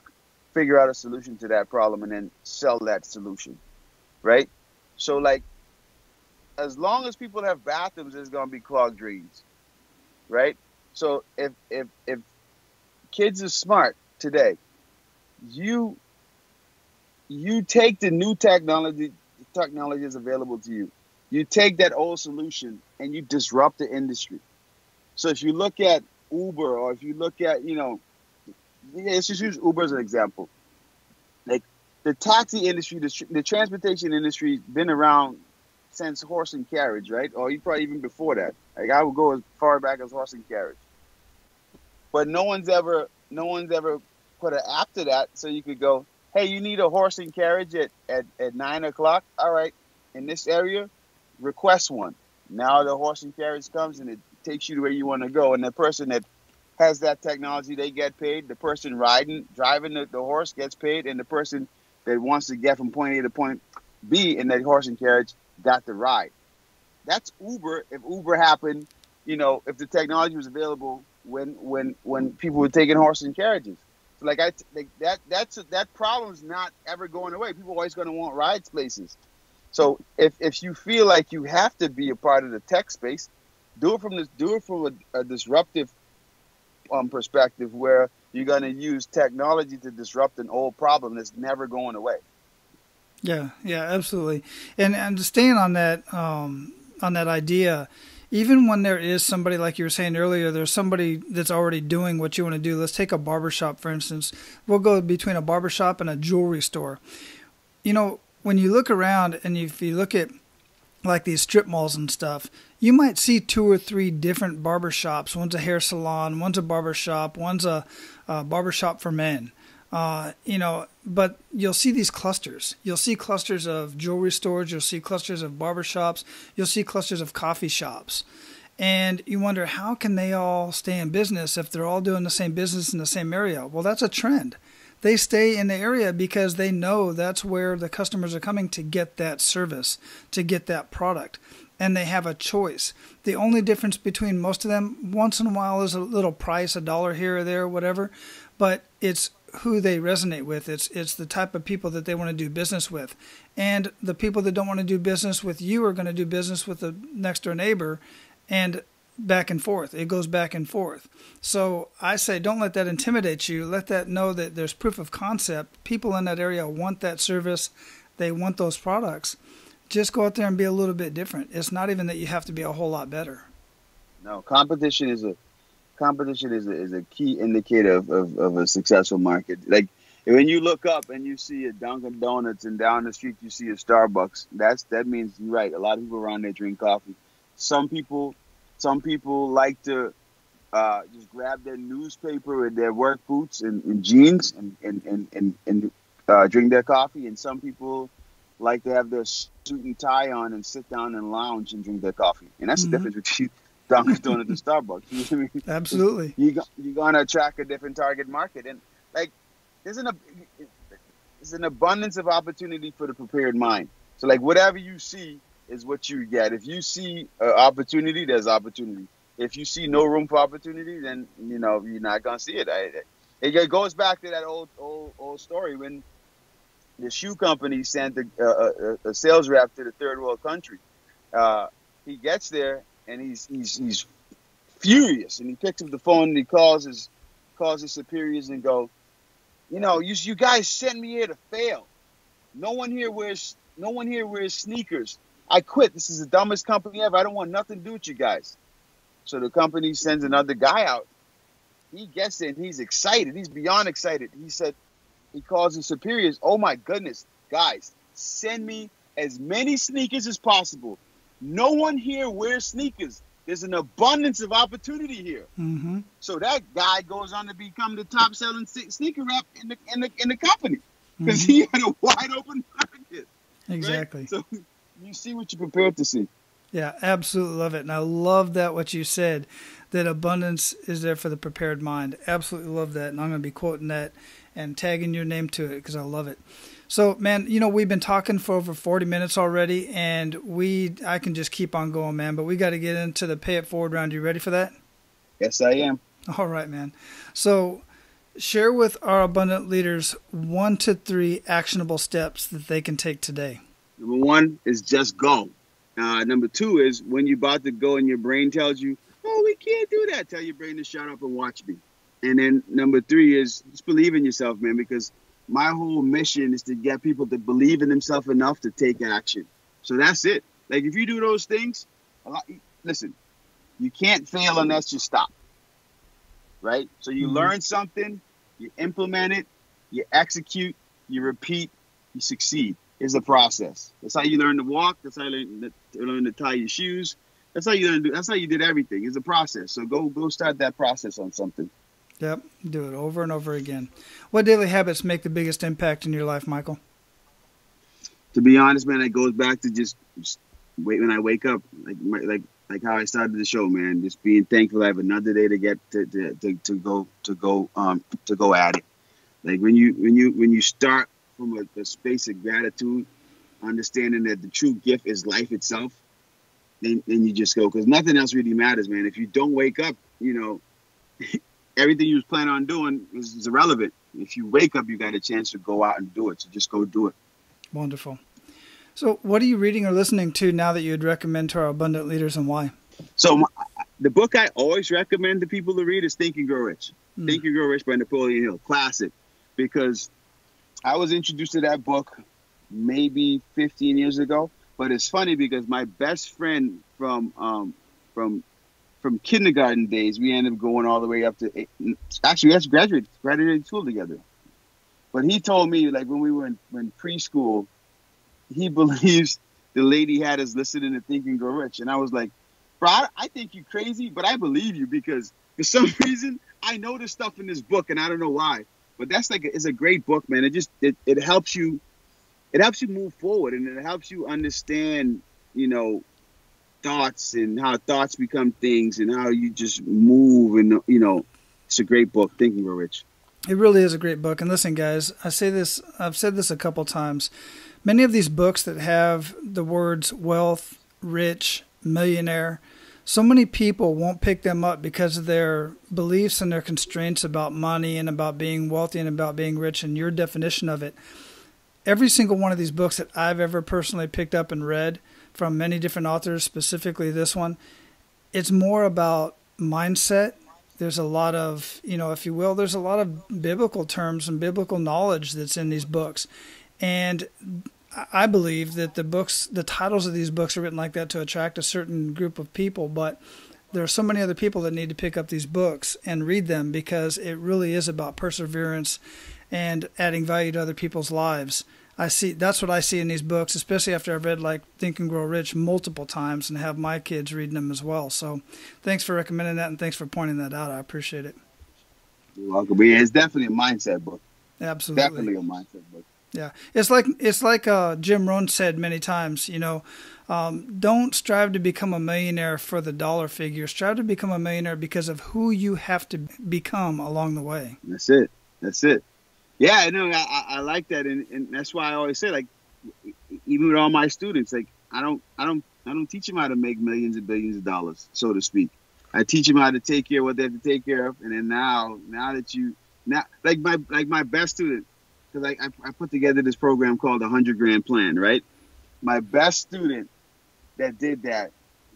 figure out a solution to that problem and then sell that solution, right? So like, as long as people have bathrooms, there's going to be clogged drains, right? So if kids are smart today, you take the new technology is available to you. You take that old solution and you disrupt the industry. So if you look at Uber, or if you look at, let's just use Uber as an example. Like the taxi industry, the transportation industry has been around since horse and carriage, right? Or probably even before that. Like I would go as far back as horse and carriage. But no one's ever put an app to that so you could go, hey, you need a horse and carriage at 9 o'clock? All right, in this area, request one. Now the horse and carriage comes and it takes you to where you want to go. And the person that has that technology, they get paid. The person driving the horse gets paid. And the person that wants to get from point A to point B in that horse and carriage got the ride. That's Uber. If Uber happened, if the technology was available when people were taking horses and carriages. So like that problem's not ever going away. People are always going to want rides places. So if you feel like you have to be a part of the tech space, do it from a disruptive perspective, where you're going to use technology to disrupt an old problem that's never going away. Yeah, absolutely. And staying on that idea, even when there is somebody, like you were saying earlier, there's somebody that's already doing what you want to do. Let's take a barbershop, for instance. We'll go between a barbershop and a jewelry store. When you look around and if you look at like these strip malls and stuff, you might see 2 or 3 different barbershops. One's a hair salon, one's a barbershop, one's a barbershop for men. But you'll see these clusters. You'll see clusters of jewelry stores. You'll see clusters of barbershops. You'll see clusters of coffee shops. And you wonder, how can they all stay in business if they're all doing the same business in the same area? Well, that's a trend. They stay in the area because they know that's where the customers are coming to get that service, to get that product. And they have a choice. The only difference between most of them, once in a while, is a little price, $1 here or there, whatever. But it's who they resonate with. It's the type of people that they want to do business with. And the people that don't want to do business with you are going to do business with the next door neighbor, and back and forth. It goes back and forth. So I say, don't let that intimidate you. Let that know that there's proof of concept. People in that area want that service. They want those products. Just go out there and be a little bit different. It's not even that you have to be a whole lot better. No, competition is a key indicator of a successful market. Like, And when you look up and you see a Dunkin' Donuts and down the street you see a Starbucks, that means you're right. A lot of people around there drink coffee. Some people like to just grab their newspaper and their work boots and jeans and drink their coffee. And some people like to have their suit and tie on and sit down and lounge and drink their coffee. And that's the difference between Dunkin' Donuts and Starbucks. You know what I mean? Absolutely. You're going to attract a different target market. And like, there's an abundance of opportunity for the prepared mind. So like whatever you see is what you get. If you see opportunity, there's opportunity. If you see no room for opportunity, then you're not gonna see it. It goes back to that old story when the shoe company sent a sales rep to the third world country. He gets there and he's furious, and he picks up the phone and he calls his superiors and go, you guys sent me here to fail. No one here wears sneakers. I quit. This is the dumbest company ever. I don't want nothing to do with you guys. So the company sends another guy out. He gets there and he's excited. He's beyond excited. He calls his superiors, oh my goodness, guys, send me as many sneakers as possible. No one here wears sneakers. There's an abundance of opportunity here. Mm-hmm. So that guy goes on to become the top selling sneaker rep in the company because he had a wide open market. Exactly. Right? So you see what you're prepared to see. Yeah, absolutely love it. And I love that what you said, that abundance is there for the prepared mind. Absolutely love that. And I'm going to be quoting that and tagging your name to it because I love it. So, man, we've been talking for over 40 minutes already, and I can just keep on going, man. But we got to get into the pay it forward round. You ready for that? Yes, I am. All right, man. So share with our abundant leaders 1 to 3 actionable steps that they can take today. Number 1 is just go. Number 2 is when you're about to go and your brain tells you, oh, we can't do that. Tell your brain to shut up and watch me. And then number 3 is just believe in yourself, man, because my whole mission is to get people to believe in themselves enough to take action. So that's it. Like if you do those things, listen, you can't fail unless you stop. Right? So you learn something, you implement it, you execute, you repeat, you succeed. It's a process. That's how you learn to walk. That's how you learn to tie your shoes. That's how you learn to do. That's how you did everything. It's a process. So go start that process on something. Yep, do it over and over again. What daily habits make the biggest impact in your life, Mychal? To be honest, man, it goes back to just wait when I wake up, like how I started the show, man. Just being thankful I have another day to get to go at it. Like when you start from a space of gratitude, understanding that the true gift is life itself, then you just go, because nothing else really matters, man. If you don't wake up, everything you was planning on doing is irrelevant. If you wake up, you got a chance to go out and do it. So just go do it. Wonderful. So what are you reading or listening to now that you'd recommend to our abundant leaders, and why? So the book I always recommend to people to read is Think and Grow Rich. Think and Grow Rich by Napoleon Hill. Classic. Because I was introduced to that book maybe 15 years ago. But it's funny because my best friend from kindergarten days, we ended up going all the way up to actually we actually graduated school together. But he told me, like when we were in preschool, he believes the lady had us listening to Think and Grow Rich, and I was like, bro, I think you're crazy, but I believe you because for some reason I know this stuff in this book, and I don't know why. But that's it's a great book, man. It helps you. It helps you move forward, and it helps you understand, thoughts and how thoughts become things and how you just move. And, it's a great book, Think and Grow Rich. It really is a great book. And listen, guys, I've said this a couple times. Many of these books that have the words wealth, rich, millionaire, so many people won't pick them up because of their beliefs and their constraints about money and about being wealthy and about being rich and your definition of it. Every single one of these books that I've ever personally picked up and read from many different authors, specifically this one, it's more about mindset. There's a lot of, if you will, there's a lot of biblical terms and biblical knowledge that's in these books. And I believe that the titles of these books are written like that to attract a certain group of people, but there are so many other people that need to pick up these books and read them because it really is about perseverance and adding value to other people's lives. That's what I see in these books, especially after I've read like Think and Grow Rich multiple times and have my kids reading them as well. So thanks for recommending that, and thanks for pointing that out. I appreciate it. You're welcome. But yeah, it's definitely a mindset book. Absolutely. Definitely a mindset book. Yeah. It's like Jim Rohn said many times, don't strive to become a millionaire for the dollar figure. Strive to become a millionaire because of who you have to become along the way. That's it. Yeah, I know. I like that, and that's why I always say, like, even with all my students, like, I don't teach them how to make millions and billions of dollars, so to speak. I teach them how to take care of what they have to take care of, and then now like my best student, because I put together this program called the 100 Grand Plan, right? My best student that did that,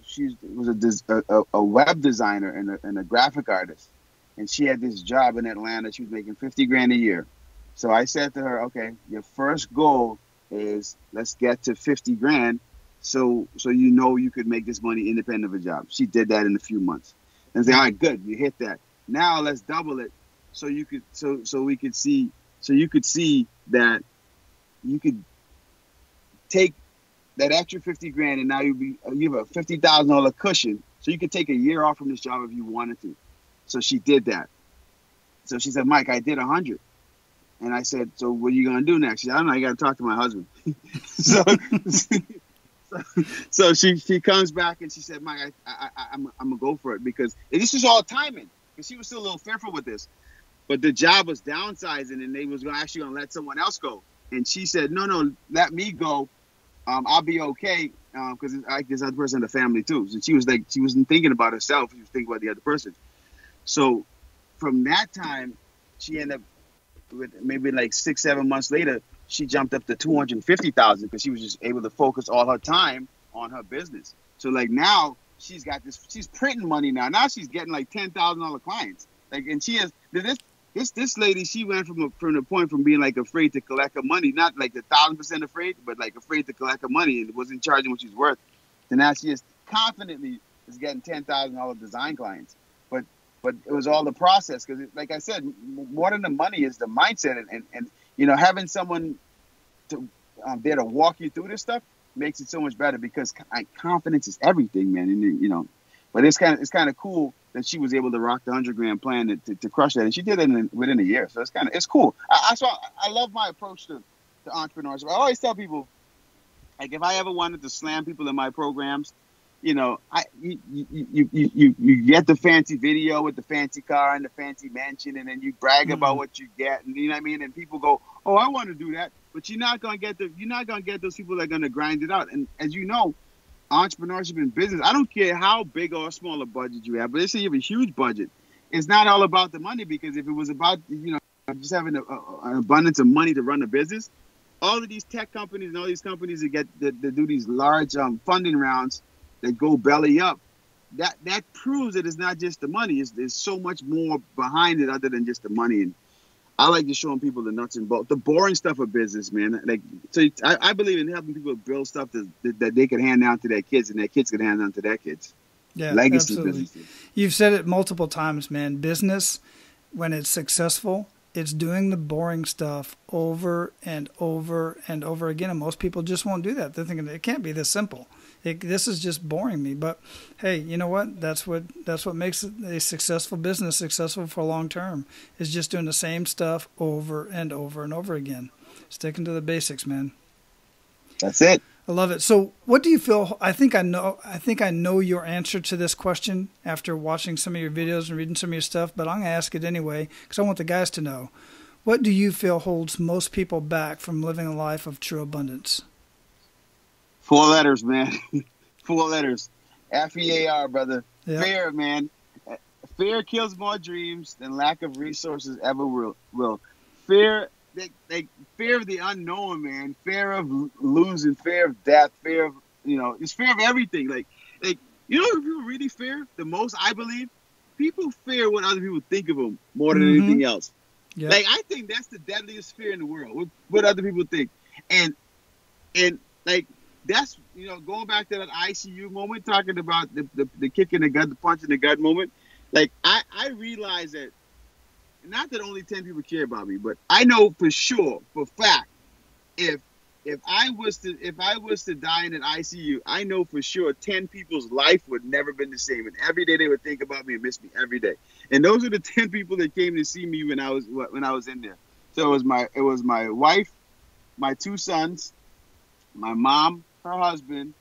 she was a web designer and a graphic artist, and she had this job in Atlanta. She was making $50,000 a year. So I said to her, okay, your first goal is let's get to $50,000 so you could make this money independent of a job. She did that in a few months. And I said, all right, good, you hit that. Now let's double it so you could see that you could take that extra $50,000 and now you have a $50,000 cushion, so you could take a year off from this job if you wanted to. So she did that. So she said, Mike, I did 100. And I said, so what are you going to do next? She said, I don't know. I got to talk to my husband. so she comes back and she said, Mike, I'm going to go for it, because this is all timing, because she was still a little fearful with this. But the job was downsizing, and they was actually going to let someone else go. And she said, no, let me go. I'll be okay, because this other person in the family too. So she wasn't thinking about herself. She was thinking about the other person. So from that time, she ended up, with maybe like 6-7 months later, she jumped up to $250,000 because she was just able to focus all her time on her business. So like now she's got this, she's printing money now. Now she's getting like $10,000 clients. Like, and she has this lady. She went from the point from being like afraid to collect her money, not like 1,000% afraid, but like afraid to collect her money and wasn't charging what she's worth. And now she is confidently is getting $10,000 design clients. But it was all the process, because, like I said, more than the money is the mindset, and having someone there to walk you through this stuff makes it so much better, because confidence is everything, man. And but it's kind of cool that she was able to rock the 100 Grand Plan to crush that, and she did it within a year. So it's cool. I love my approach to entrepreneurship. I always tell people, like, if I ever wanted to slam people in my programs, you get the fancy video with the fancy car and the fancy mansion, and then you brag about what you get, and you know what I mean. And people go, "Oh, I want to do that," but you're not gonna get those people that are gonna grind it out. And as you know, entrepreneurship and business, I don't care how big or small a budget you have, but let's say you have a huge budget, it's not all about the money, because if it was about just having an abundance of money to run a business, all of these tech companies and all these companies that do these large funding rounds that go belly up, that proves that it's not just the money. There's so much more behind it other than just the money. And I like just showing people the nuts and bolts, the boring stuff of business, man. Like, so I believe in helping people build stuff that they can hand down to their kids, and their kids can hand down to their kids. Yeah, legacy absolutely. Businesses. You've said it multiple times, man. Business, when it's successful, it's doing the boring stuff over and over and over again. And most people just won't do that. They're thinking it can't be this simple. This is just boring me. But hey, you know what? That's what makes a successful business successful for long term, is just doing the same stuff over and over and over again. Sticking to the basics, man. That's it. I love it. So what do you feel? I think I know your answer to this question after watching some of your videos and reading some of your stuff, but I'm going to ask it anyway because I want the guys to know. What do you feel holds most people back from living a life of true abundance? 4 letters, man. 4 letters. F-E-A-R, brother. Yep. Fear, man. Fear kills more dreams than lack of resources ever will. Fear, fear of the unknown, man. Fear of losing, fear of death, fear of, it's fear of everything. Like what people really fear the most, I believe? People fear what other people think of them more than anything else. Yep. Like, I think that's the deadliest fear in the world, what other people think. And like, that's, going back to that ICU moment, talking about the kick in the gut, the punch in the gut moment. Like, I realize that not that only 10 people care about me, but I know for sure, for fact, if I was to die in an ICU, I know for sure 10 people's life would never been the same. And every day they would think about me and miss me every day. And those are the 10 people that came to see me when I was in there. So it was my wife, my 2 sons, my mom, her husband,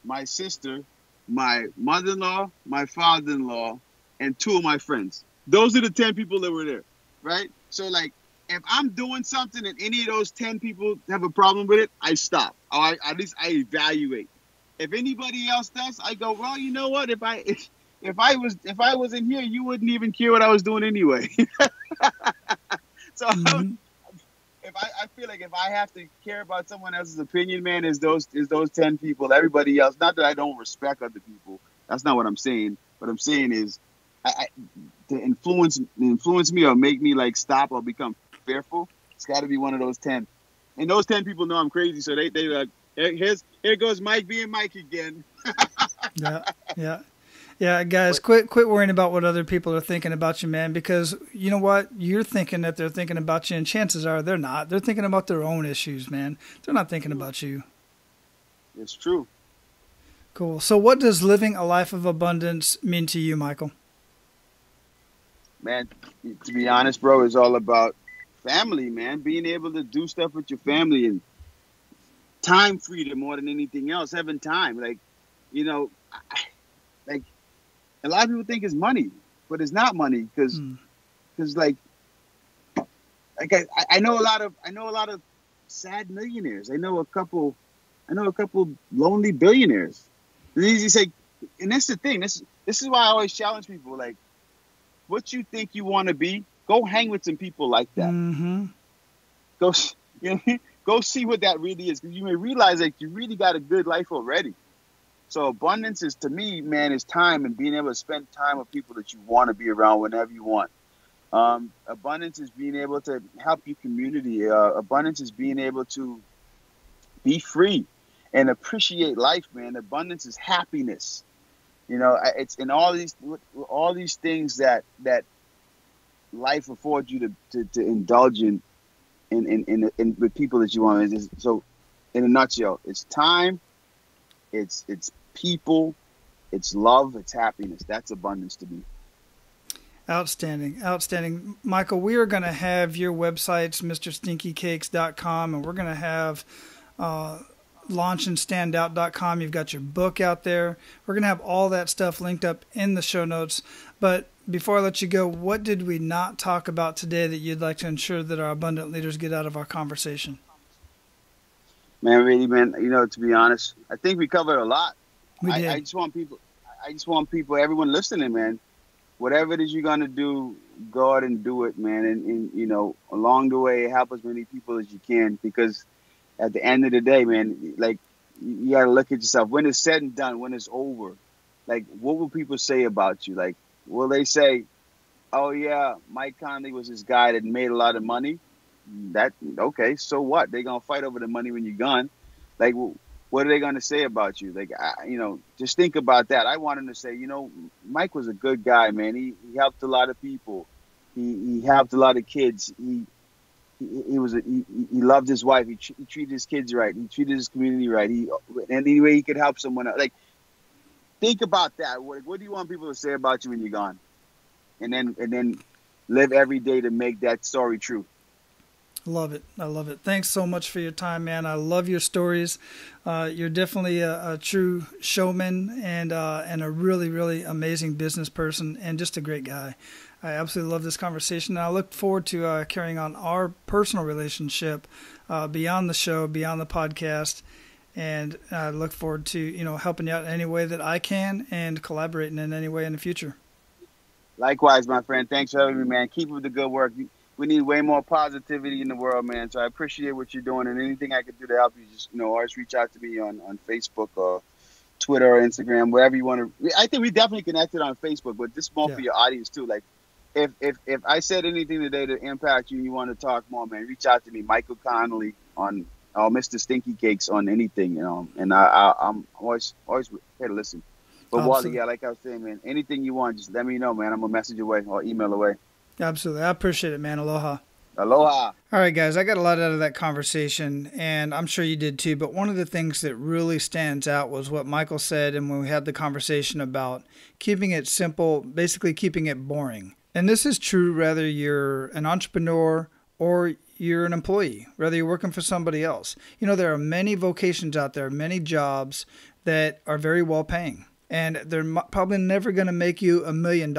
my sister, my mother-in-law, my father-in-law, and 2 of my friends. Those are the 10 people that were there, right? So, like, if I'm doing something and any of those 10 people have a problem with it, I stop. Or at least I evaluate. If anybody else does, I go, well, you know what? If I was in here, you wouldn't even care what I was doing anyway. So if I feel like if I have to care about someone else's opinion, man, is those 10 people. Everybody else, not that I don't respect other people. That's not what I'm saying. What I'm saying is, to influence me or make me like stop or become fearful, it's got to be one of those 10. And those 10 people know I'm crazy, so they like, here goes Mike being Mike again. Yeah, guys, quit worrying about what other people are thinking about you, man, because you know what? You're thinking that they're thinking about you, and chances are they're not. They're thinking about their own issues, man. They're not thinking about you. It's true. Cool. So what does living a life of abundance mean to you, Mychal? Man, to be honest, bro, it's all about family, man. Being able to do stuff with your family and time freedom more than anything else. Having time, like, you know, like a lot of people think it's money, but it's not money because like I know a lot of sad millionaires. I know a couple lonely billionaires. It's easy to say, and that's the thing. This is why I always challenge people, like, what you think you want to be, go hang with some people like that. Go see what that really is. Because you may realize that you really got a good life already. So abundance is, to me, man, is time and being able to spend time with people that you want to be around whenever you want. Abundance is being able to help your community. Abundance is being able to be free and appreciate life, man. Abundance is happiness. You know, it's in all these things that life affords you to indulge in with people that you want. So, in a nutshell, it's time, it's people, it's love, it's happiness. That's abundance to me. Outstanding. Mychal, we are going to have your websites, MrStinkyCakes.com, and we're going to have launchandstandout.com. You've got your book out there. We're going to have all that stuff linked up in the show notes. But before I let you go, what did we not talk about today that you'd like to ensure that our abundant leaders get out of our conversation? Man, really, man, you know, to be honest, I think we covered a lot. We did. I just want people, everyone listening, man, whatever it is you're going to do, go out and do it, man. And, you know, along the way, help as many people as you can, because at the end of the day, man, like, you got to look at yourself. When it's said and done, when it's over, like, what will people say about you? Like, will they say, oh, yeah, Mike Connolly was this guy that made a lot of money? Okay, so what? They're going to fight over the money when you're gone. Like, what are they going to say about you? Like, you know, just think about that. I want them to say, you know, Mike was a good guy, man. He helped a lot of people. He helped a lot of kids. He loved his wife. He treated his kids right. He treated his community right. Any way he could help someone else. Like, think about that. What do you want people to say about you when you're gone? And then live every day to make that story true. Love it. I love it. Thanks so much for your time, man. I love your stories. You're definitely a true showman and a really, really amazing business person and just a great guy. I absolutely love this conversation. And I look forward to carrying on our personal relationship beyond the show, beyond the podcast. And I look forward to, you know, helping you out in any way that I can and collaborating in any way in the future. Likewise, my friend. Thanks for having me, man. Keep up the good work. We need way more positivity in the world, man. So I appreciate what you're doing, and anything I can do to help you, just, you know, always reach out to me on Facebook or Twitter or Instagram, wherever you want to. I think we definitely connected on Facebook, but this is more for your audience too. Like, if I said anything today to impact you and you want to talk more, man, reach out to me, Mychal Connolly on Mr. Stinky Cakes on anything, you know. And I'm always here to listen. But Wally, yeah, like I was saying, man, anything you want, just let me know, man. I'm a message away or email away. Absolutely. I appreciate it, man. Aloha. Aloha. All right, guys, I got a lot out of that conversation, and I'm sure you did too. But one of the things that really stands out was what Mychal said, and when we had the conversation about keeping it simple, basically keeping it boring. And this is true whether you're an entrepreneur or you're an employee, whether you're working for somebody else. You know, there are many vocations out there, many jobs that are very well paying. And they're probably never going to make you $1 million.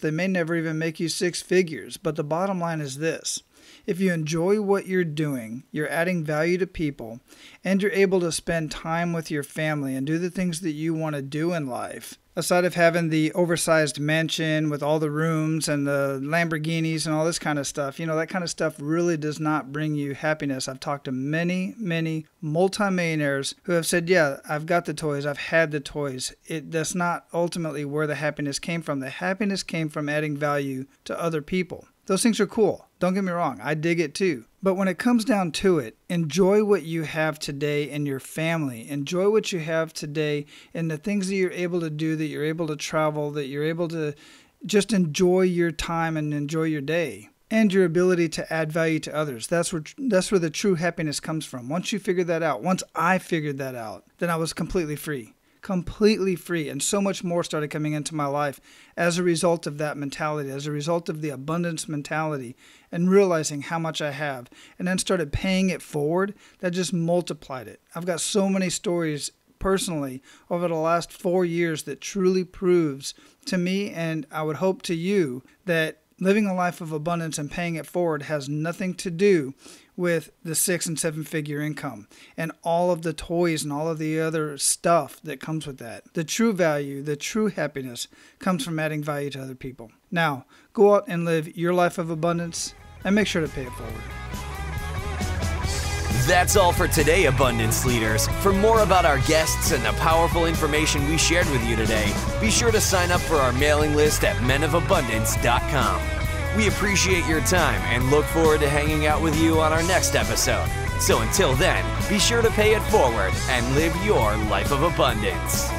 They may never even make you 6 figures. But the bottom line is this. If you enjoy what you're doing, you're adding value to people, and you're able to spend time with your family and do the things that you want to do in life, aside of having the oversized mansion with all the rooms and the Lamborghinis and all this kind of stuff, you know, that kind of stuff really does not bring you happiness. I've talked to many, many multimillionaires who have said, yeah, I've got the toys, I've had the toys. That's not ultimately where the happiness came from. The happiness came from adding value to other people. Those things are cool. Don't get me wrong. I dig it too. But when it comes down to it, enjoy what you have today in your family. Enjoy what you have today in the things that you're able to do, that you're able to travel, that you're able to just enjoy your time and enjoy your day. And your ability to add value to others. That's where the true happiness comes from. Once you figure that out, once I figured that out, then I was completely free. Completely free, and so much more started coming into my life as a result of that mentality, as a result of the abundance mentality, and realizing how much I have, and then started paying it forward. That just multiplied it. I've got so many stories personally over the last 4 years that truly proves to me, and I would hope to you, that living a life of abundance and paying it forward has nothing to do with the 6 and 7 figure income and all of the toys and all of the other stuff that comes with that. The true value, the true happiness comes from adding value to other people. Now, go out and live your life of abundance and make sure to pay it forward. That's all for today, Abundance Leaders. For more about our guests and the powerful information we shared with you today, be sure to sign up for our mailing list at menofabundance.com. We appreciate your time and look forward to hanging out with you on our next episode. So until then, be sure to pay it forward and live your life of abundance.